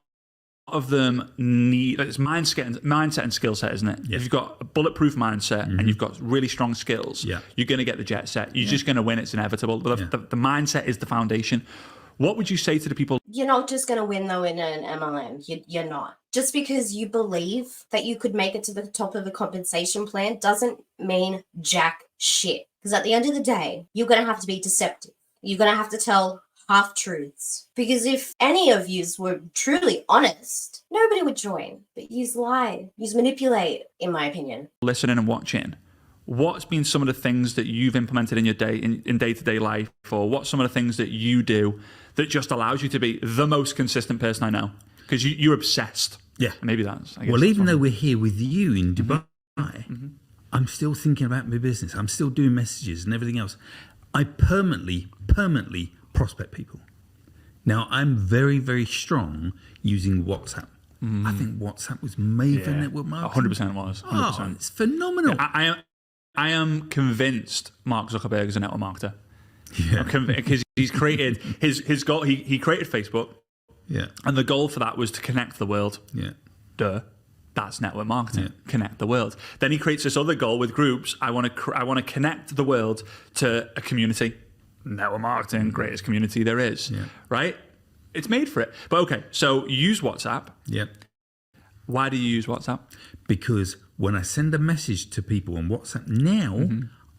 of them need, it's mindset and skill set, isn't it? If you've got a bulletproof mindset and you've got really strong skills, you're going to get the jet set. You're just going to win. It's inevitable. But the mindset is the foundation. What would you say to the people? You're not just going to win though in an MLM. You're not. Just because you believe that you could make it to the top of a compensation plan doesn't mean jack shit. Because at the end of the day, you're going to have to be deceptive. You're going to have to tell half truths. Because if any of yous were truly honest, nobody would join. But yous lie, yous manipulate, in my opinion. Listening and watching, what's been some of the things that you've implemented in your day-to-day life, or what's some of the things that you do that just allows you to be the most consistent person I know? Because you're obsessed. Yeah. Maybe that's... Well, even though we're here with you in Dubai, I'm still thinking about my business. I'm still doing messages and everything else. I permanently prospect people. Now, I'm very, very strong using WhatsApp. I think WhatsApp was made for network marketing. 100% was. 100%. Oh, it's phenomenal. I am convinced Mark Zuckerberg is a network marketer. Yeah. Because he's created his goal. He created Facebook. Yeah. And the goal for that was to connect the world. Yeah. Duh. That's network marketing. Yeah. Connect the world. Then he creates this other goal with groups. I want to connect the world to a community. Network marketing, greatest community there is. Yeah. Right? It's made for it. But okay, so you use WhatsApp. Yeah. Why do you use WhatsApp? Because when I send a message to people on WhatsApp now,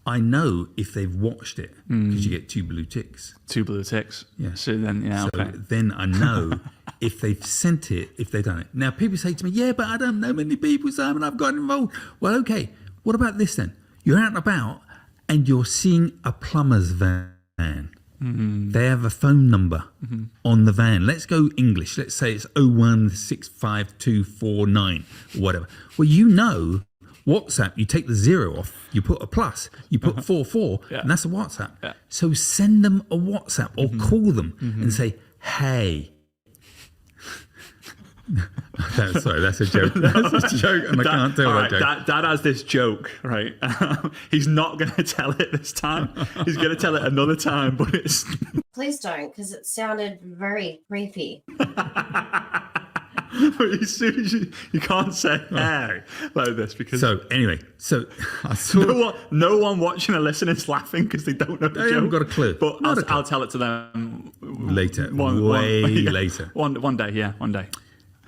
I know if they've watched it because you get 2 blue ticks. 2 blue ticks. Yeah. So then, okay. Then I know if they've sent it, if they've done it. Now, people say to me, yeah, but I don't know many people, Simon, I've gotten involved. Well, okay, what about this then? You're out and about and you're seeing a plumber's van. They have a phone number on the van. Let's go English. Let's say it's 0165249 or whatever. Well, you know, WhatsApp, you take the 0 off, you put a plus, you put 44, and that's a WhatsApp. Yeah. So send them a WhatsApp or call them and say, hey. Sorry, that's a joke. That's a joke, and I can't tell that joke. Dad has this joke, right? He's not going to tell it this time. He's going to tell it another time, but it's... Please don't, because it sounded very creepy. But as soon as you can't say hey like this because... So, anyway, I saw... No one watching or listening is laughing because they don't know the joke. They haven't got a clue. But I'll tell it to them... Later. Later. One day, yeah, one day.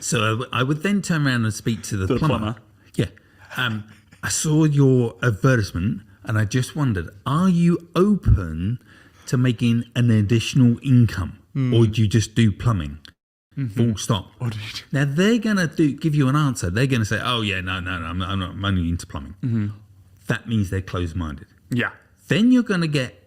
So I would then turn around and speak to the plumber. Yeah. I saw your advertisement and I just wondered, are you open to making an additional income or do you just do plumbing? Full stop. What do you do? Now they're going to give you an answer. They're going to say, oh yeah, no, I'm only into plumbing. That means they're closed-minded. Yeah. Then you're going to get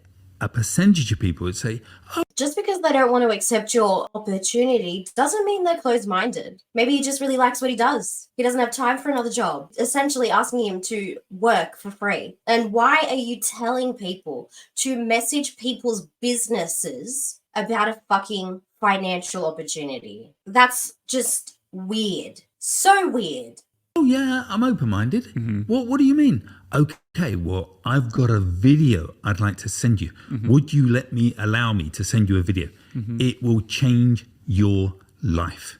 a percentage of people that say, oh, Just because they don't want to accept your opportunity doesn't mean they're closed-minded. Maybe he just really likes what he does. He doesn't have time for another job. Essentially asking him to work for free. And why are you telling people to message people's businesses about a fucking financial opportunity? That's just weird. So weird. oh yeah, I'm open-minded. What do you mean? Okay, well, I've got a video I'd like to send you. Would you allow me to send you a video? It will change your life.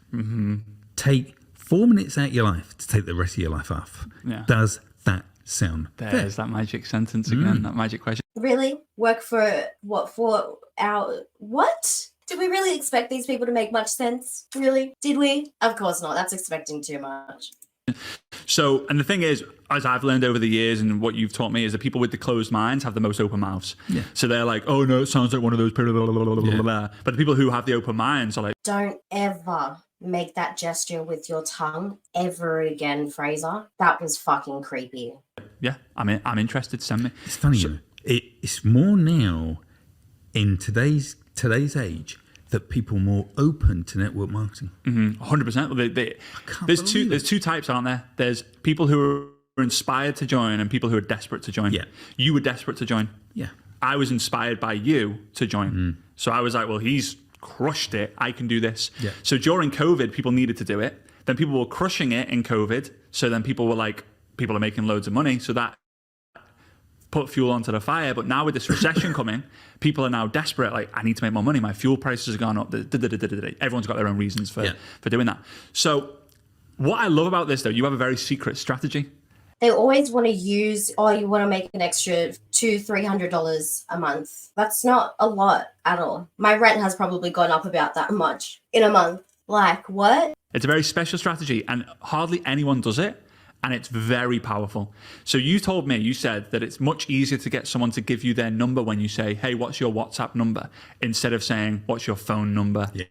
Take 4 minutes out of your life to take the rest of your life off. Yeah. Does that sound fair? There's that magic sentence again, that magic question. Really? Work for what? 4 hours? What? Did we really expect these people to make much sense? Really? Did we? Of course not. That's expecting too much. So, and the thing is, as I've learned over the years and what you've taught me is that people with the closed minds have the most open mouths. Yeah. So they're like, oh no, it sounds like one of those blah, blah, blah, blah, blah, blah. But the people who have the open minds are like, Don't ever make that gesture with your tongue ever again, Frazer. That was fucking creepy. yeah, I'm interested, send me. It's funny, you know, it's more now in today's age that people are more open to network marketing. 100%. There's two types, aren't there? There's people who are inspired to join and people who are desperate to join. Yeah. You were desperate to join. Yeah. I was inspired by you to join. So I was like, well, he's crushed it. I can do this. Yeah. So during COVID, people needed to do it. Then people were crushing it in COVID. So then people were like, people are making loads of money. So that put fuel onto the fire. But now with this recession coming, people are now desperate. Like, I need to make more money. My fuel prices have gone up. Everyone's got their own reasons for doing that. So what I love about this, though, you have a very secret strategy. They always want to use, oh, you want to make an extra $2 $200-300 a month. That's not a lot at all. My rent has probably gone up about that much in a month. Like, what? It's a very special strategy, and hardly anyone does it. And it's very powerful. So you told me, you said that it's much easier to get someone to give you their number when you say, hey, what's your WhatsApp number? Instead of saying, what's your phone number? Yeah.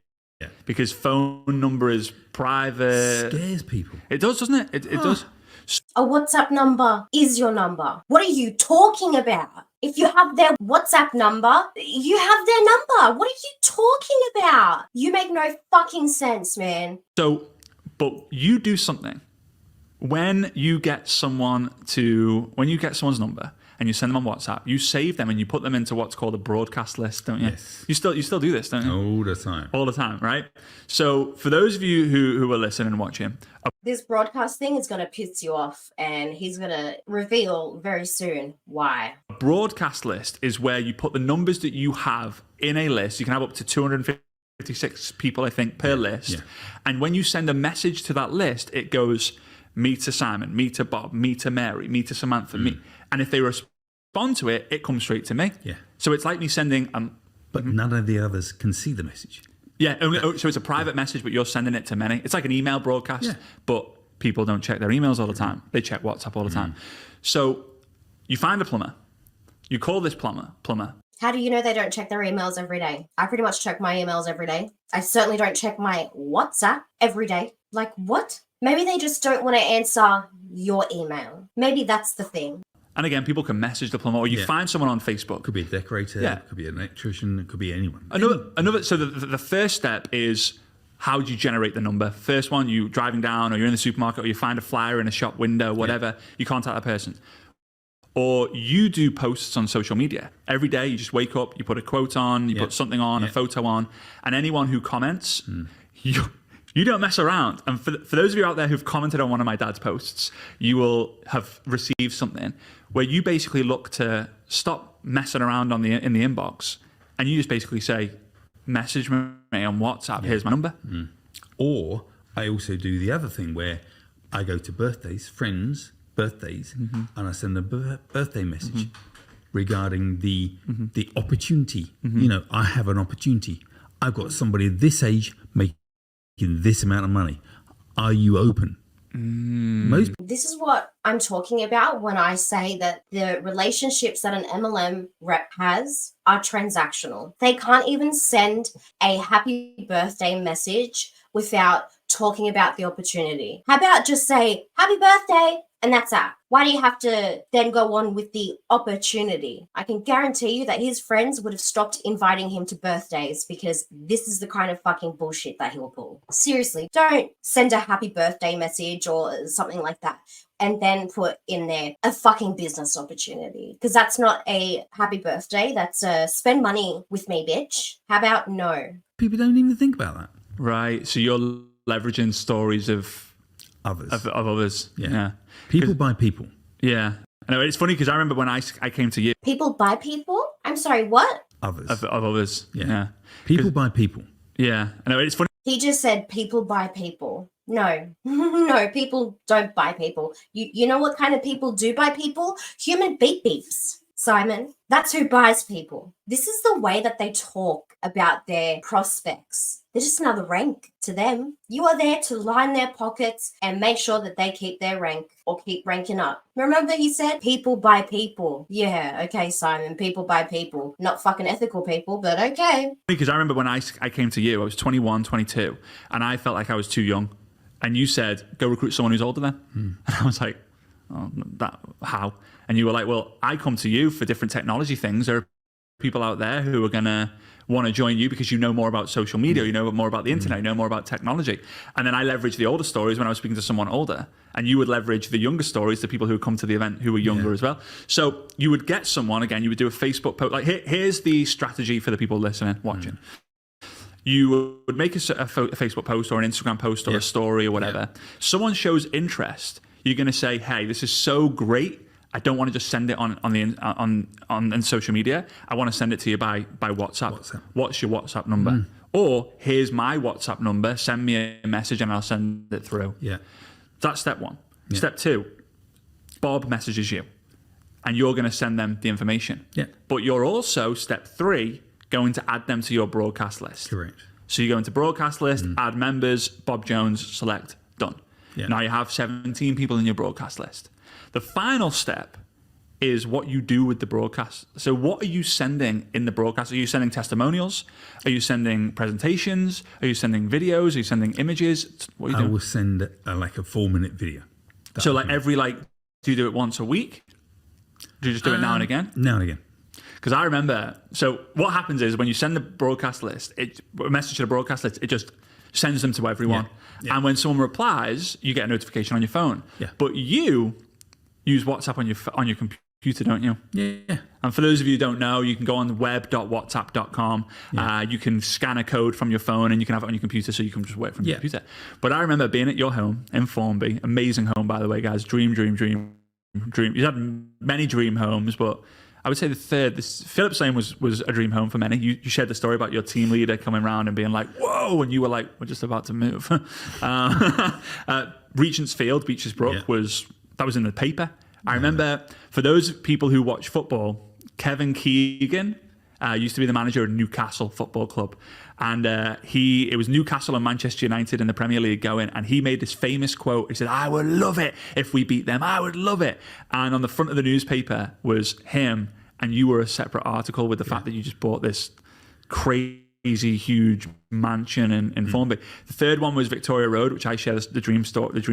Because phone number is private. Scares people. It does, doesn't it? It does. A WhatsApp number is your number. What are you talking about? If you have their WhatsApp number, you have their number. What are you talking about? You make no fucking sense, man. So, but you do something. When you get someone's number and you send them on WhatsApp, you save them and you put them into what's called a broadcast list, don't you? Yes. You still do this, don't you? All the time. All the time, right? So for those of you who are listening and watching, This broadcast thing is going to piss you off, and he's going to reveal very soon why. a broadcast list is where you put the numbers that you have in a list. You can have up to 256 people, I think, per list. Yeah. And when you send a message to that list, it goes me to Simon, me to Bob, me to Mary, me to Samantha, me. And if they respond to it, it comes straight to me. Yeah. So it's like me sending... But none of the others can see the message. Yeah, so it's a private message, but you're sending it to many. It's like an email broadcast, Yeah. but people don't check their emails all the time. They check WhatsApp all the time. So you find a plumber. You call this plumber. How do you know they don't check their emails every day? I pretty much check my emails every day. I certainly don't check my WhatsApp every day. Like, what? Maybe they just don't want to answer your email. Maybe that's the thing. And again, people can message the plumber, or you find someone on Facebook. Could be a decorator, it could be an electrician, it could be anyone. So the first step is, how do you generate the number? First one, you driving down, or you're in the supermarket, or you find a flyer in a shop window, whatever, you contact that person. Or you do posts on social media. Every day you just wake up, you put a quote on, you put something on, a photo on, and anyone who comments, you don't mess around. And for those of you out there who've commented on one of my dad's posts, you will have received something where you basically look to stop messing around in the inbox, and you just basically say, message me on WhatsApp, here's my number. Or I also do the other thing where I go to birthdays, friends' birthdays, and I send a birthday message regarding the opportunity. You know, I have an opportunity. I've got somebody this age making this amount of money. Are you open? This is what I'm talking about when I say that the relationships that an MLM rep has are transactional. They can't even send a happy birthday message without talking about the opportunity. How about just say, happy birthday, and that's that? Why do you have to then go on with the opportunity? I can guarantee you that his friends would have stopped inviting him to birthdays because this is the kind of fucking bullshit that he'll pull. Seriously, don't send a happy birthday message or something like that and then put in there a fucking business opportunity, because that's not a happy birthday. That's a spend money with me, bitch. How about no? People don't even think about that. Right. So you're leveraging stories of Others. of others. Yeah. People by people. Yeah. I know, it's funny because I remember when I came to you. People buy people? I'm sorry, what? Others. Of others. Yeah. People by people. Yeah. I know, it's funny. He just said people buy people. No, no, people don't buy people. You know what kind of people do buy people? Human beep beeps, Simon. That's who buys people. This is the way that they talk about their prospects. They're just another rank to them. You are there to line their pockets and make sure that they keep their rank or keep ranking up. Remember he said people buy people. Yeah, okay, Simon, people buy people. Not fucking ethical people, but okay. Because I remember when I came to you, I was 21, 22, and I felt like I was too young. And you said, go recruit someone who's older then. And I was like, oh, how? And you were like, well, I come to you for different technology things. There are people out there who are going to want to join you because you know more about social media, you know more about the internet, you know more about technology. And then I leveraged the older stories when I was speaking to someone older, and you would leverage the younger stories, the people who would come to the event who were younger as well. So you would get someone, again, you would do a Facebook post. Like, here's the strategy for the people listening, watching. You would make a Facebook post or an Instagram post or a story or whatever. Someone shows interest. You're going to say, hey, this is so great. I don't want to just send it on social media. I want to send it to you by WhatsApp. What's your WhatsApp number? Or here's my WhatsApp number. Send me a message and I'll send it through. Yeah. That's step one. Step two, Bob messages you. and you're going to send them the information. Yeah. But you're also, step 3, going to add them to your broadcast list. Correct. So you go into broadcast list, add members, Bob Jones, select, done. Yeah. Now you have 17 people in your broadcast list. The final step is what you do with the broadcast. So what are you sending in the broadcast? Are you sending testimonials? Are you sending presentations? Are you sending videos? Are you sending images? What are you I doing? will send like a 4-minute video. So like every do you do it once a week? Do you just do it now and again? Now and again. Because I remember, so what happens is when you send the broadcast list, a message to the broadcast list, it just sends them to everyone. Yeah. And when someone replies, you get a notification on your phone. Yeah. But you use WhatsApp on your computer, don't you? Yeah. And for those of you who don't know, you can go on web.whatsapp.com. Yeah. You can scan a code from your phone and you can have it on your computer so you can just work from your Yeah. computer. But I remember being at your home in Formby, amazing home, by the way, guys. Dream. You had many dream homes, but I would say the third, Philip's Lane was a dream home for many. You shared the story about your team leader coming around and being like, whoa, and you were like, we're just about to move. Regent's Field, Beaches Brook, was in the paper. I remember, for those people who watch football, Kevin Keegan used to be the manager of Newcastle Football Club. And it was Newcastle and Manchester United in the Premier League going, and he made this famous quote. He said, I would love it if we beat them. I would love it. And on the front of the newspaper was him, and you were a separate article with the fact that you just bought this crazy, huge mansion in Formby. The third one was Victoria Road, which I share the dream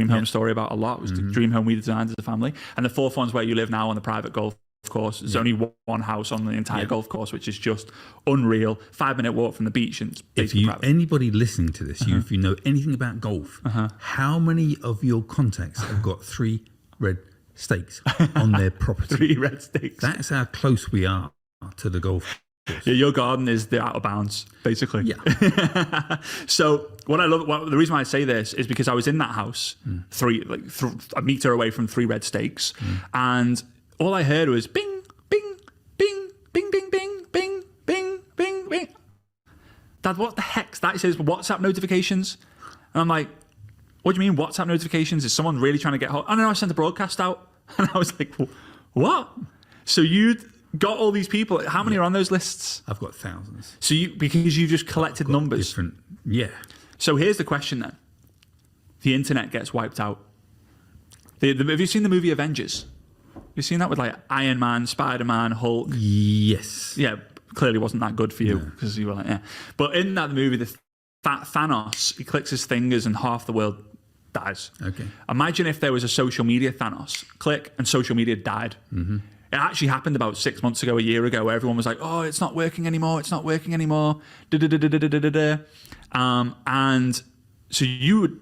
home story about a lot. It was the dream home we designed as a family. And the fourth one's where you live now on the private golf course. There's only one house on the entire golf course, which is just unreal. 5-minute walk from the beach, and it's basically private. Anybody listening to this, if you know anything about golf, how many of your contacts have got 3 red stakes on their property? 3 red stakes. That's how close we are to the golf course. Yeah, your garden is the out of bounds, basically. Yeah. So what I love, the reason why I say this is because I was in that house, a meter away from 3 red stakes, and all I heard was bing, bing, bing, bing, bing, bing, bing, bing, bing, bing. Dad, what the heck's that? It says WhatsApp notifications. And I'm like, what do you mean WhatsApp notifications? Is someone really trying to get hold? Oh, no, I sent a broadcast out. And I was like, what? So you got all these people. How many are on those lists? I've got thousands. So because you just collected numbers. Yeah. So here's the question then. The internet gets wiped out. Have you seen the movie Avengers? You've seen that with like Iron Man, Spider-Man, Hulk? Yes. Yeah, clearly wasn't that good for you because you were like, yeah. But in that movie, the Thanos, he clicks his fingers and half the world dies. Okay. Imagine if there was a social media Thanos, click, and social media died. Mm-hmm. It actually happened about 6 months ago, a year ago, where everyone was like, oh, it's not working anymore. It's not working anymore. And so you would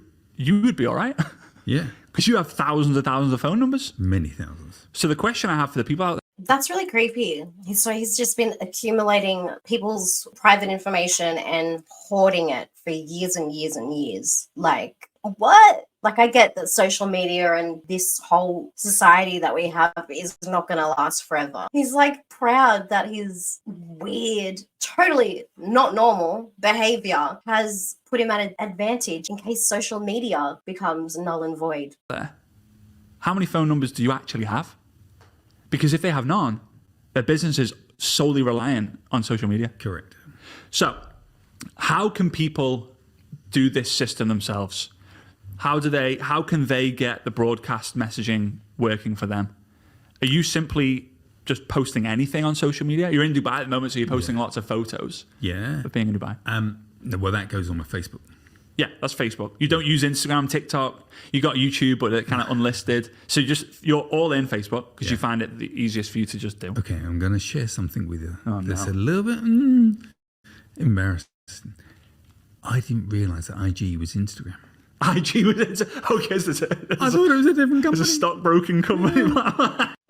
be all right. Yeah. Because you have thousands of phone numbers. Many thousands. So the question I have for the people out there, That's really creepy. So he's just been accumulating people's private information and hoarding it for years and years and years. Like, what? Like, I get that social media and this whole society that we have is not going to last forever. He's like proud that his weird, totally not normal behavior has put him at an advantage in case social media becomes null and void. how many phone numbers do you actually have? Because if they have none, their business is solely reliant on social media. Correct. So how can people do this system themselves? How can they get the broadcast messaging working for them? Are you simply just posting anything on social media? You're in Dubai at the moment, so you're posting lots of photos of being in Dubai. Well, that goes on my Facebook. Yeah, that's Facebook. You don't use Instagram, TikTok. You got YouTube, but they're kind of unlisted. So you're all in Facebook because you find it the easiest for you to just do. Okay, I'm going to share something with you. Oh, that's no. a little bit embarrassing. I didn't realise that IG was Instagram. IG was okay. I thought it was a different company. It's a stockbroking company.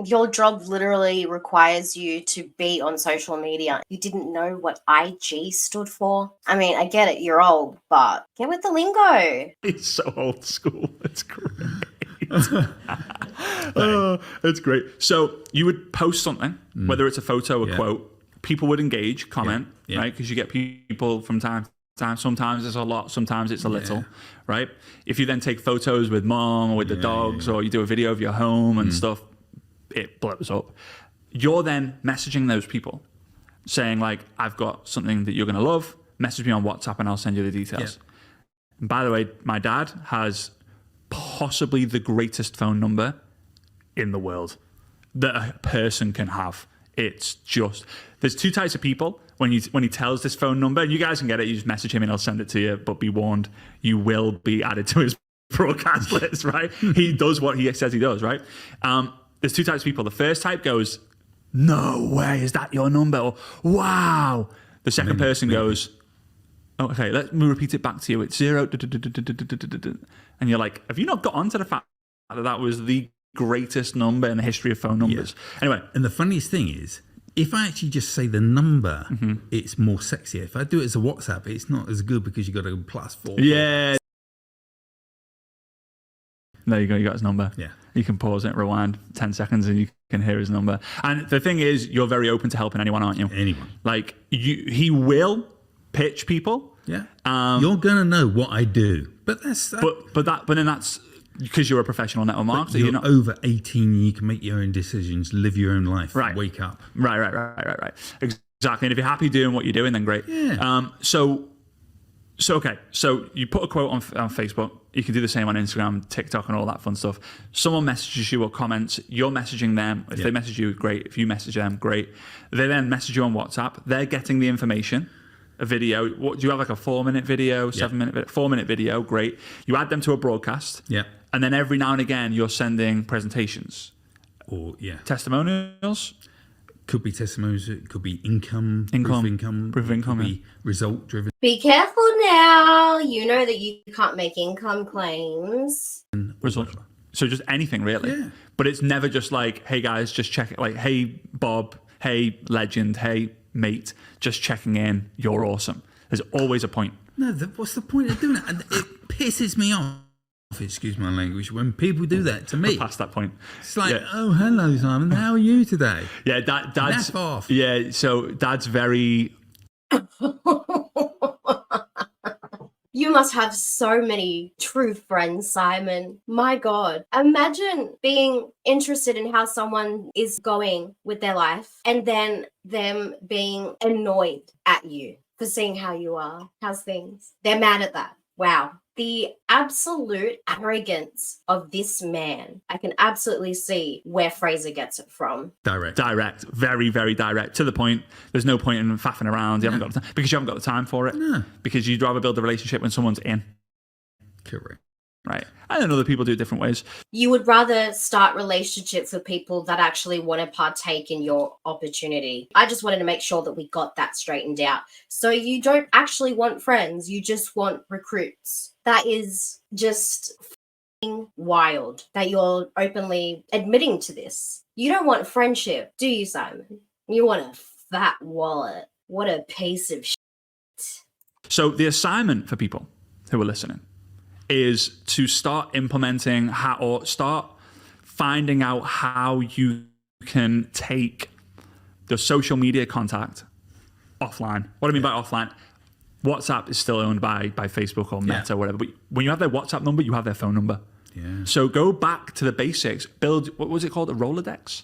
Your job literally requires you to be on social media. You didn't know what IG stood for? I mean, I get it, you're old, but get with the lingo. It's so old school. It's great. Oh, it's great. So you would post something, whether it's a photo or quote. People would engage, comment, right? Because you get people from time to time. Sometimes it's a lot, sometimes it's a little, right? If you then take photos with mom or with the dogs, or you do a video of your home and stuff, it blows up. You're then messaging those people saying like, I've got something that you're going to love. Message me on WhatsApp and I'll send you the details. Yeah. And by the way, my dad has possibly the greatest phone number in the world that a person can have. It's just, there's two types of people when he tells this phone number, and you guys can get it, you just message him and he'll send it to you, but be warned, you will be added to his broadcast list, right? He does what he says he does, right? There's two types of people. The first type goes, no way, is that your number? Or, wow. The second person goes, oh, okay, let me repeat it back to you. It's 0. And you're like, have you not got onto the fact that that was the greatest number in the history of phone numbers? Yeah. Anyway. And the funniest thing is, if I actually just say the number, it's more sexier. If I do it as a WhatsApp, it's not as good because you got a +4. Yeah. There you go, you got his number. Yeah. You can pause it, rewind 10 seconds, and you can hear his number. And the thing is, you're very open to helping anyone, aren't you? Anyone. Like, he will pitch people. Yeah. You're going to know what I do. But that's... But then that's because you're a professional network marketer. You're not over 18, you can make your own decisions, live your own life, wake up. Right. Exactly. And if you're happy doing what you're doing, then great. Yeah. So okay. So you put a quote on Facebook. You can do the same on Instagram, TikTok, and all that fun stuff. Someone messages you or comments. You're messaging them. If they message you, great. If you message them, great. They then message you on WhatsApp. They're getting the information. A video. What do you have, like a 4-minute video, 7-minute video, 4-minute video? Great. You add them to a broadcast. Yeah. And then every now and again, you're sending presentations. Or, testimonials. Could be testimonials. It could be income. Proof of income. Could be result driven. Be careful now. You know that you can't make income claims. Result. So just anything really. Yeah. But it's never just like, hey guys, just check it. Like, hey Bob, hey legend, hey mate, just checking in. You're awesome. There's always a point. No, what's the point of doing that? And it pisses me off. Excuse my language. When people do that to me, we're past that point. It's like, oh, hello, Simon. How are you today? Yeah, dad's Nap off. Yeah, so dad's very. You must have so many true friends, Simon. My God. Imagine being interested in how someone is going with their life and then them being annoyed at you for seeing how you are. How's things? They're mad at that. Wow. The absolute arrogance of this man. I can absolutely see where Frazer gets it from. Direct. Very, very direct. To the point. There's no point in faffing around. You haven't got the time, because you haven't got the time for it. No. Because you'd rather build a relationship when someone's in. Correct. Right. And then other people do it different ways. You would rather start relationships with people that actually want to partake in your opportunity. I just wanted to make sure that we got that straightened out. So you don't actually want friends. You just want recruits. That is just wild that you're openly admitting to this. You don't want friendship, do you, Simon? You want a fat wallet. What a piece of shit. So the assignment for people who are listening is to start implementing or start finding out how you can take the social media contact offline. What I mean by offline, WhatsApp is still owned by Facebook or Meta or whatever. But when you have their WhatsApp number, you have their phone number. Yeah. So go back to the basics. Build, what was it called? A Rolodex?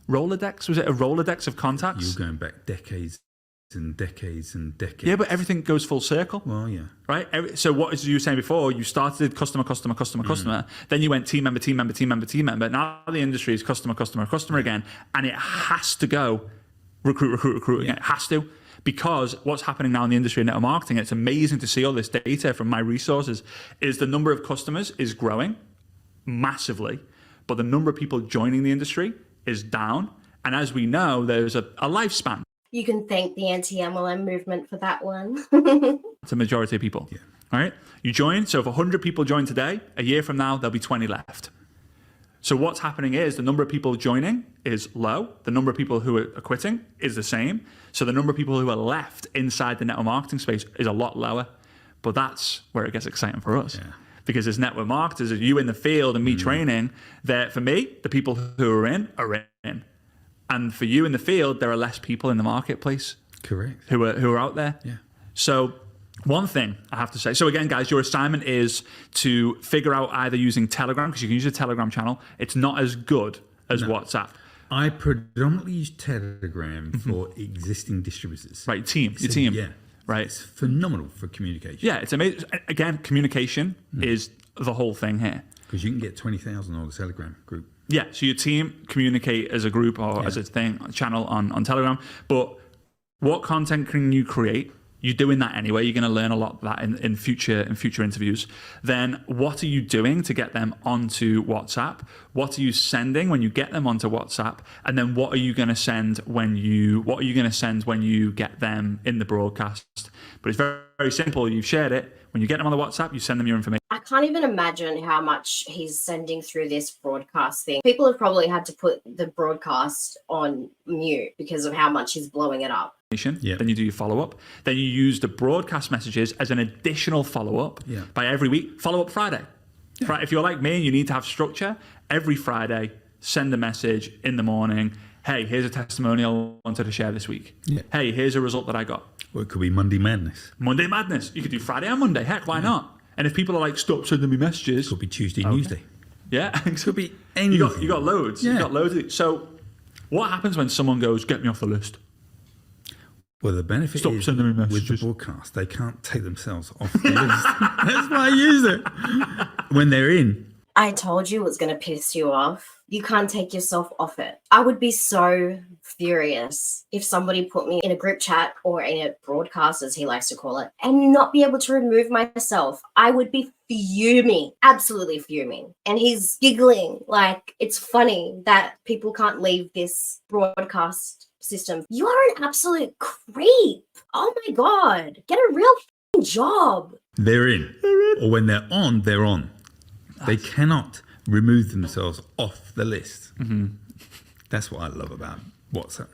Was it a Rolodex of contacts? You're going back decades and decades and decades. Yeah, but everything goes full circle. Well, yeah. Right? So what, as you were saying before, you started customer. Then you went team member. Now the industry is customer again. And it has to go recruit again. It has to. Because what's happening now in the industry of network marketing, it's amazing to see all this data from my resources, is the number of customers is growing massively, but the number of people joining the industry is down. And as we know, there's a lifespan. You can thank the anti-MLM movement for that one. It's a majority of people. Yeah. All right? You join, so if 100 people join today, a year from now, there'll be 20 left. So what's happening is the number of people joining is low. The number of people who are quitting is the same. So the number of people who are left inside the network marketing space is a lot lower. But that's where it gets exciting for us. Yeah. Because as network marketers, as you in the field and me training, that for me, the people who are in are in. And for you in the field, there are less people in the marketplace. Correct. Who are out there. Yeah. So one thing I have to say. So again, guys, your assignment is to figure out either using Telegram, because you can use a Telegram channel. It's not as good as WhatsApp. I predominantly use Telegram for existing distributors. Right, your team. Yeah. Right. It's phenomenal for communication. Yeah, it's amazing. Again, communication is the whole thing here. Because you can get 20,000 on the Telegram group. Yeah, so your team communicate as a group or as a channel on Telegram. But what content can you create? You're doing that anyway. You're going to learn a lot of that in future interviews. Then what are you doing to get them onto WhatsApp? What are you sending when you get them onto WhatsApp? And then what are you going to send when you get them in the broadcast? But it's very, very simple. You've shared it. When you get them on the WhatsApp, you send them your information. I can't even imagine how much he's sending through this broadcast thing. People have probably had to put the broadcast on mute because of how much he's blowing it up. Yeah. Then you do your follow-up. Then you use the broadcast messages as an additional follow-up by every week. Follow-up Friday. Yeah. If you're like me and you need to have structure, every Friday, send a message in the morning. Hey, here's a testimonial I wanted to share this week. Yeah. Hey, here's a result that I got. Well, it could be Monday Madness. Monday Madness. You could do Friday and Monday. Heck, why not? And if people are like, stop sending me messages. It could be Tuesday, Newsday. Yeah. It could be anything. You got loads. Yeah. You got loads of it. So what happens when someone goes, get me off the list? Well, the benefit Stop is sending me messages. with the broadcast, they can't take themselves off the list. That's why I use it. When they're in. I told you it was going to piss you off. You can't take yourself off it. I would be so furious if somebody put me in a group chat or in a broadcast, as he likes to call it, and not be able to remove myself. I would be fuming, absolutely fuming. And he's giggling like it's funny that people can't leave this broadcast system. You are an absolute creep. Oh my God. Get a real job. They're in. Or when they're on, they're on. They cannot remove themselves off the list. Mm-hmm. That's what I love about WhatsApp.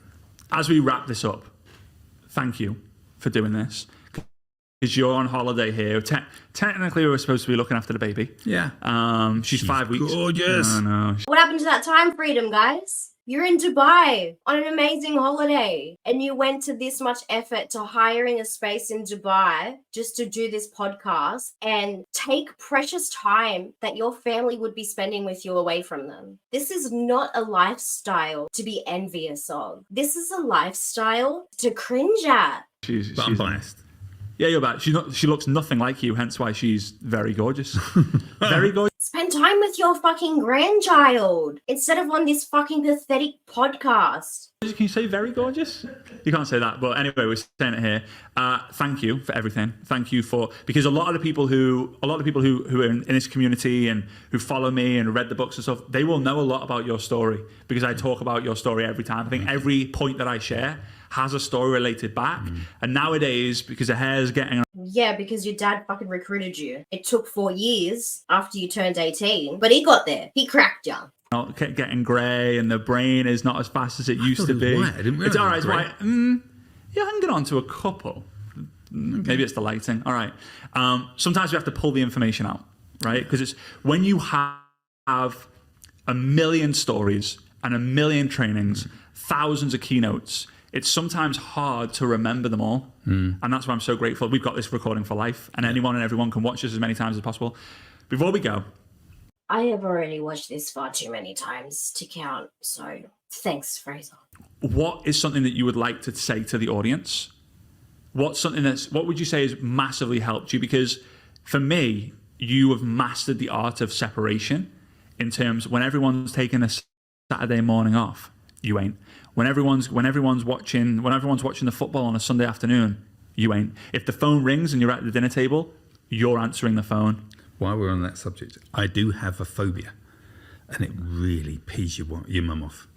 As we wrap this up, thank you for doing this. Because you're on holiday here. Technically, we were supposed to be looking after the baby. Yeah. She's 5 weeks. Gorgeous. No. What happened to that time freedom, guys? You're in Dubai on an amazing holiday and you went to this much effort to hiring a space in Dubai just to do this podcast and take precious time that your family would be spending with you away from them. This is not a lifestyle to be envious of. This is a lifestyle to cringe at. She's biased. Yeah, you're bad. She looks nothing like you, hence why she's very gorgeous. Very gorgeous. Spend time with your fucking grandchild instead of on this fucking pathetic podcast. Can you say very gorgeous? You can't say that, but anyway, we're saying it here. Thank you for everything. Thank you for, because a lot of the people who are in this community and who follow me and read the books and stuff, they will know a lot about your story because I talk about your story every time. I think every point that I share has a story related back. And nowadays, because the hair's getting... Yeah, because your dad fucking recruited you. It took 4 years after you turned 18, but he got there. He cracked you. Getting grey and the brain is not as fast as it used to be. I didn't realize it's all right. It's it was white. Yeah, I can get on to a couple. Maybe it's the lighting. All right. Sometimes we have to pull the information out, right? Because it's when you have a million stories and a million trainings, thousands of keynotes, it's sometimes hard to remember them all. And that's why I'm so grateful. We've got this recording for life and anyone and everyone can watch this as many times as possible. Before we go, I have already watched this far too many times to count, so thanks, Frazer. What is something that you would like to say to the audience? What would you say has massively helped you? Because for me, you have mastered the art of separation in terms when everyone's taking a Saturday morning off, you ain't. When everyone's watching the football on a Sunday afternoon, you ain't. If the phone rings and you're at the dinner table, you're answering the phone. While we're on that subject, I do have a phobia, and it really pees your mum off.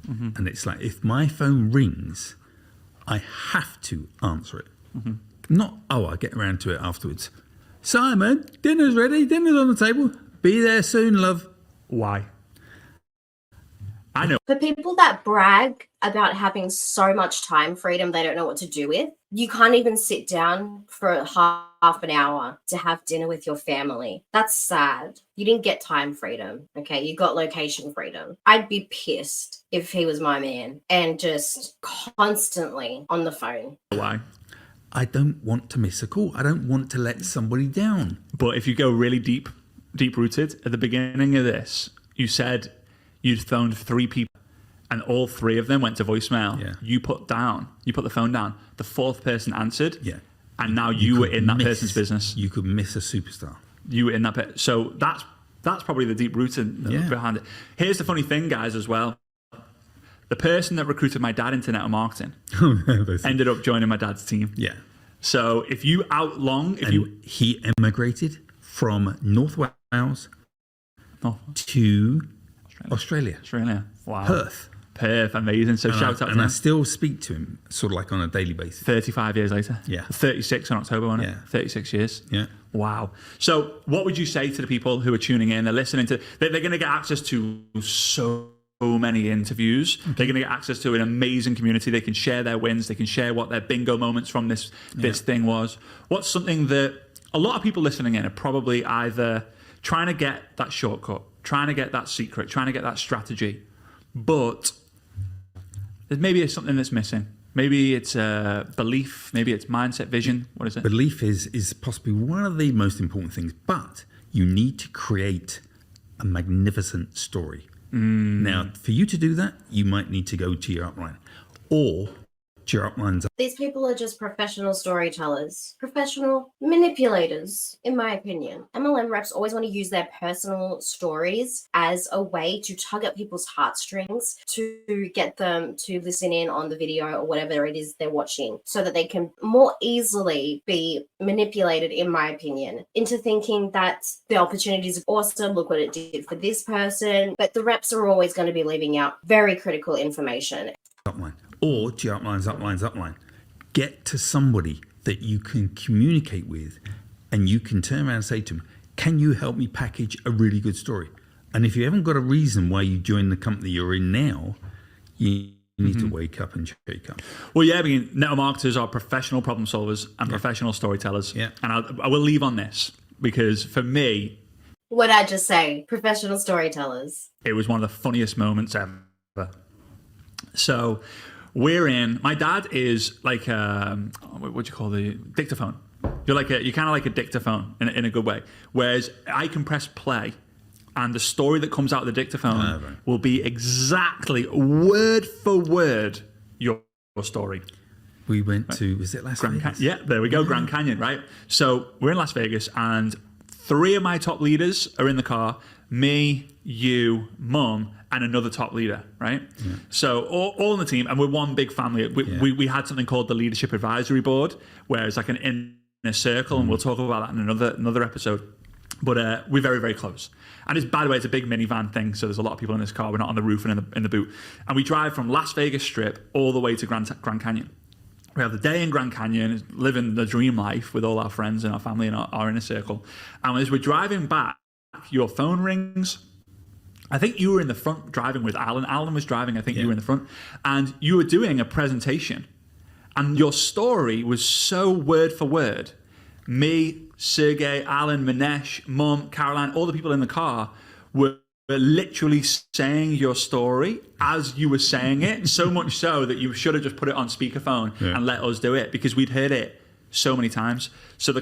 And it's like, if my phone rings, I have to answer it. Not, I get around to it afterwards. Simon, dinner's ready, dinner's on the table. Be there soon, love. Why? I know. For people that brag about having so much time freedom they don't know what to do with, you can't even sit down for half an hour to have dinner with your family. That's sad. You didn't get time freedom, okay? You got location freedom. I'd be pissed if he was my man and just constantly on the phone. Why? I don't want to miss a call. I don't want to let somebody down. But if you go really deep rooted, at the beginning of this, you said you'd phoned 3 people and all 3 of them went to voicemail. Yeah. You put the phone down. The 4th person answered. Yeah. And now you were in that person's business. You could miss a superstar. You were in that. So that's probably the deep rooted behind it. Here's the funny thing, guys, as well. The person that recruited my dad into network marketing ended up joining my dad's team. Yeah. So if you he emigrated from North Wales to Australia. Wow. Perth, amazing. So shout out to him. And I still speak to him sort of like on a daily basis. 35 years later. Yeah. 36 in October, wasn't it? Yeah. 36 years. Yeah. Wow. So what would you say to the people who are tuning in, they're listening to, they're going to get access to so many interviews. Okay. They're going to get access to an amazing community. They can share their wins. They can share what their bingo moments from this thing was. What's something that a lot of people listening in are probably either trying to get that shortcut, trying to get that secret, trying to get that strategy, but maybe it's something that's missing. Maybe it's belief. Maybe it's mindset, vision. What is it? Belief is possibly one of the most important things, but you need to create a magnificent story. Now, for you to do that, you might need to go to your upline or to your uplines. These people are just professional storytellers, professional manipulators, in my opinion. MLM reps always want to use their personal stories as a way to tug at people's heartstrings to get them to listen in on the video or whatever it is they're watching so that they can more easily be manipulated, in my opinion, into thinking that the opportunity is awesome. Look what it did for this person. But the reps are always going to be leaving out very critical information. Upline. Or to your upline. Get to somebody that you can communicate with and you can turn around and say to them, can you help me package a really good story? And if you haven't got a reason why you joined the company you're in now, you need to wake up and shake up. Well, yeah, I mean, network marketers are professional problem solvers and professional storytellers. Yeah. And I will leave on this because for me, What'd I just say? Professional storytellers. it was one of the funniest moments ever. So my dad is like, what do you call the dictaphone? You're kind of like a dictaphone in a good way. Whereas I can press play and the story that comes out of the dictaphone will be exactly word for word your story. We went to, was it Las Vegas? Yeah, there we go, Grand Canyon, right? So we're in Las Vegas and 3 of my top leaders are in the car, me, you, Mum, and another top leader, right? Yeah. So all in the team, and we're one big family. We had something called the Leadership Advisory Board, where it's like an inner circle, and we'll talk about that in another episode. But we're very, very close. And by the way, it's a big minivan thing, so there's a lot of people in this car. We're not on the roof and in the boot. And we drive from Las Vegas Strip all the way to Grand Canyon. We have the day in Grand Canyon, living the dream life with all our friends and our family and our inner circle. And as we're driving back, your phone rings. I think you were in the front driving with Alan. Alan was driving. I think you were in the front. And you were doing a presentation. And your story was so word for word. Me, Sergey, Alan, Manesh, Mum, Caroline, all the people in the car were literally saying your story as you were saying it, so much so that you should have just put it on speakerphone and let us do it because we'd heard it so many times. So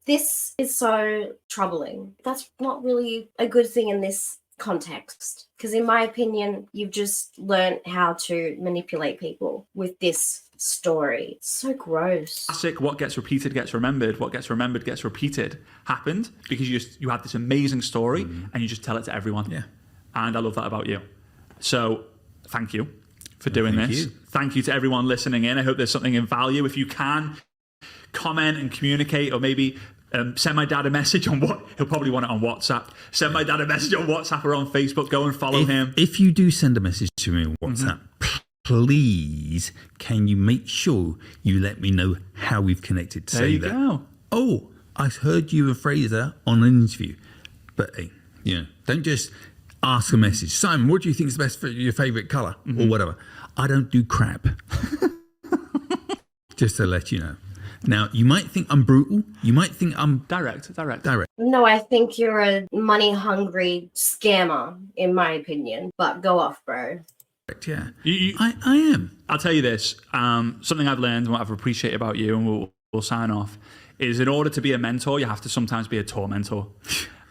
this is so troubling. That's not really a good thing in this context because in my opinion, you've just learned how to manipulate people with this story. It's so gross. Classic, what gets repeated gets remembered, what gets remembered gets repeated happened because you had this amazing story and you just tell it to everyone. Yeah. And I love that about you. So thank you for doing this. Thank you to everyone listening in. I hope there's something in value. If you can, comment and communicate, or maybe send my dad a message on he'll probably want it on WhatsApp. Send my dad a message on WhatsApp or on Facebook. Go and follow him. If you do send a message to me on WhatsApp, please, can you make sure you let me know how we've connected? There you go. Oh, I heard you and Frazer on an interview. But hey, don't just ask a message. Simon, what do you think is the best for your favourite colour or whatever? I don't do crap. Just to let you know. Now, you might think I'm brutal. You might think I'm direct. No, I think you're a money-hungry scammer, in my opinion. But go off, bro. Yeah, I am. I'll tell you this. Something I've learned and what I've appreciated about you, and we'll sign off, is in order to be a mentor, you have to sometimes be a tormentor.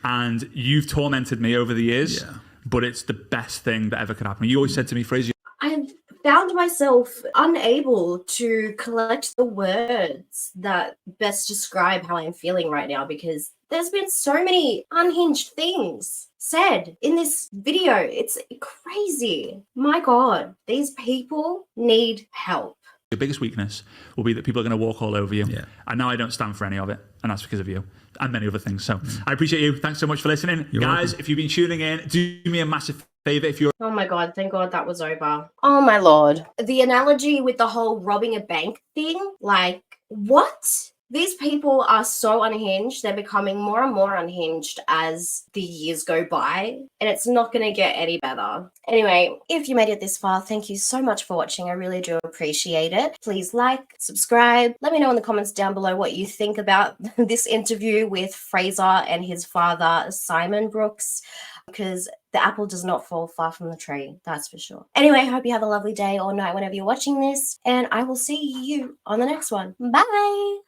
And you've tormented me over the years but it's the best thing that ever could happen. You always said to me, Fraser, I found myself unable to collect the words that best describe how I'm feeling right now, because there's been so many unhinged things said in this video. It's crazy. My God, these people need help. your biggest weakness will be that people are going to walk all over you. Yeah. And now I don't stand for any of it. And that's because of you and many other things. So I appreciate you. Thanks so much for listening. You're Guys, welcome. if you've been tuning in, do me a massive favor. If you're Oh my God, thank God that was over. Oh my Lord. The analogy with the whole robbing a bank thing, like, what? These people are so unhinged. They're becoming more and more unhinged as the years go by, and it's not going to get any better. Anyway, if you made it this far, thank you so much for watching. I really do appreciate it. Please like, subscribe. Let me know in the comments down below what you think about this interview with Frazer and his father, Simon Brookes, because the apple does not fall far from the tree, that's for sure. Anyway, I hope you have a lovely day or night whenever you're watching this, and I will see you on the next one. Bye!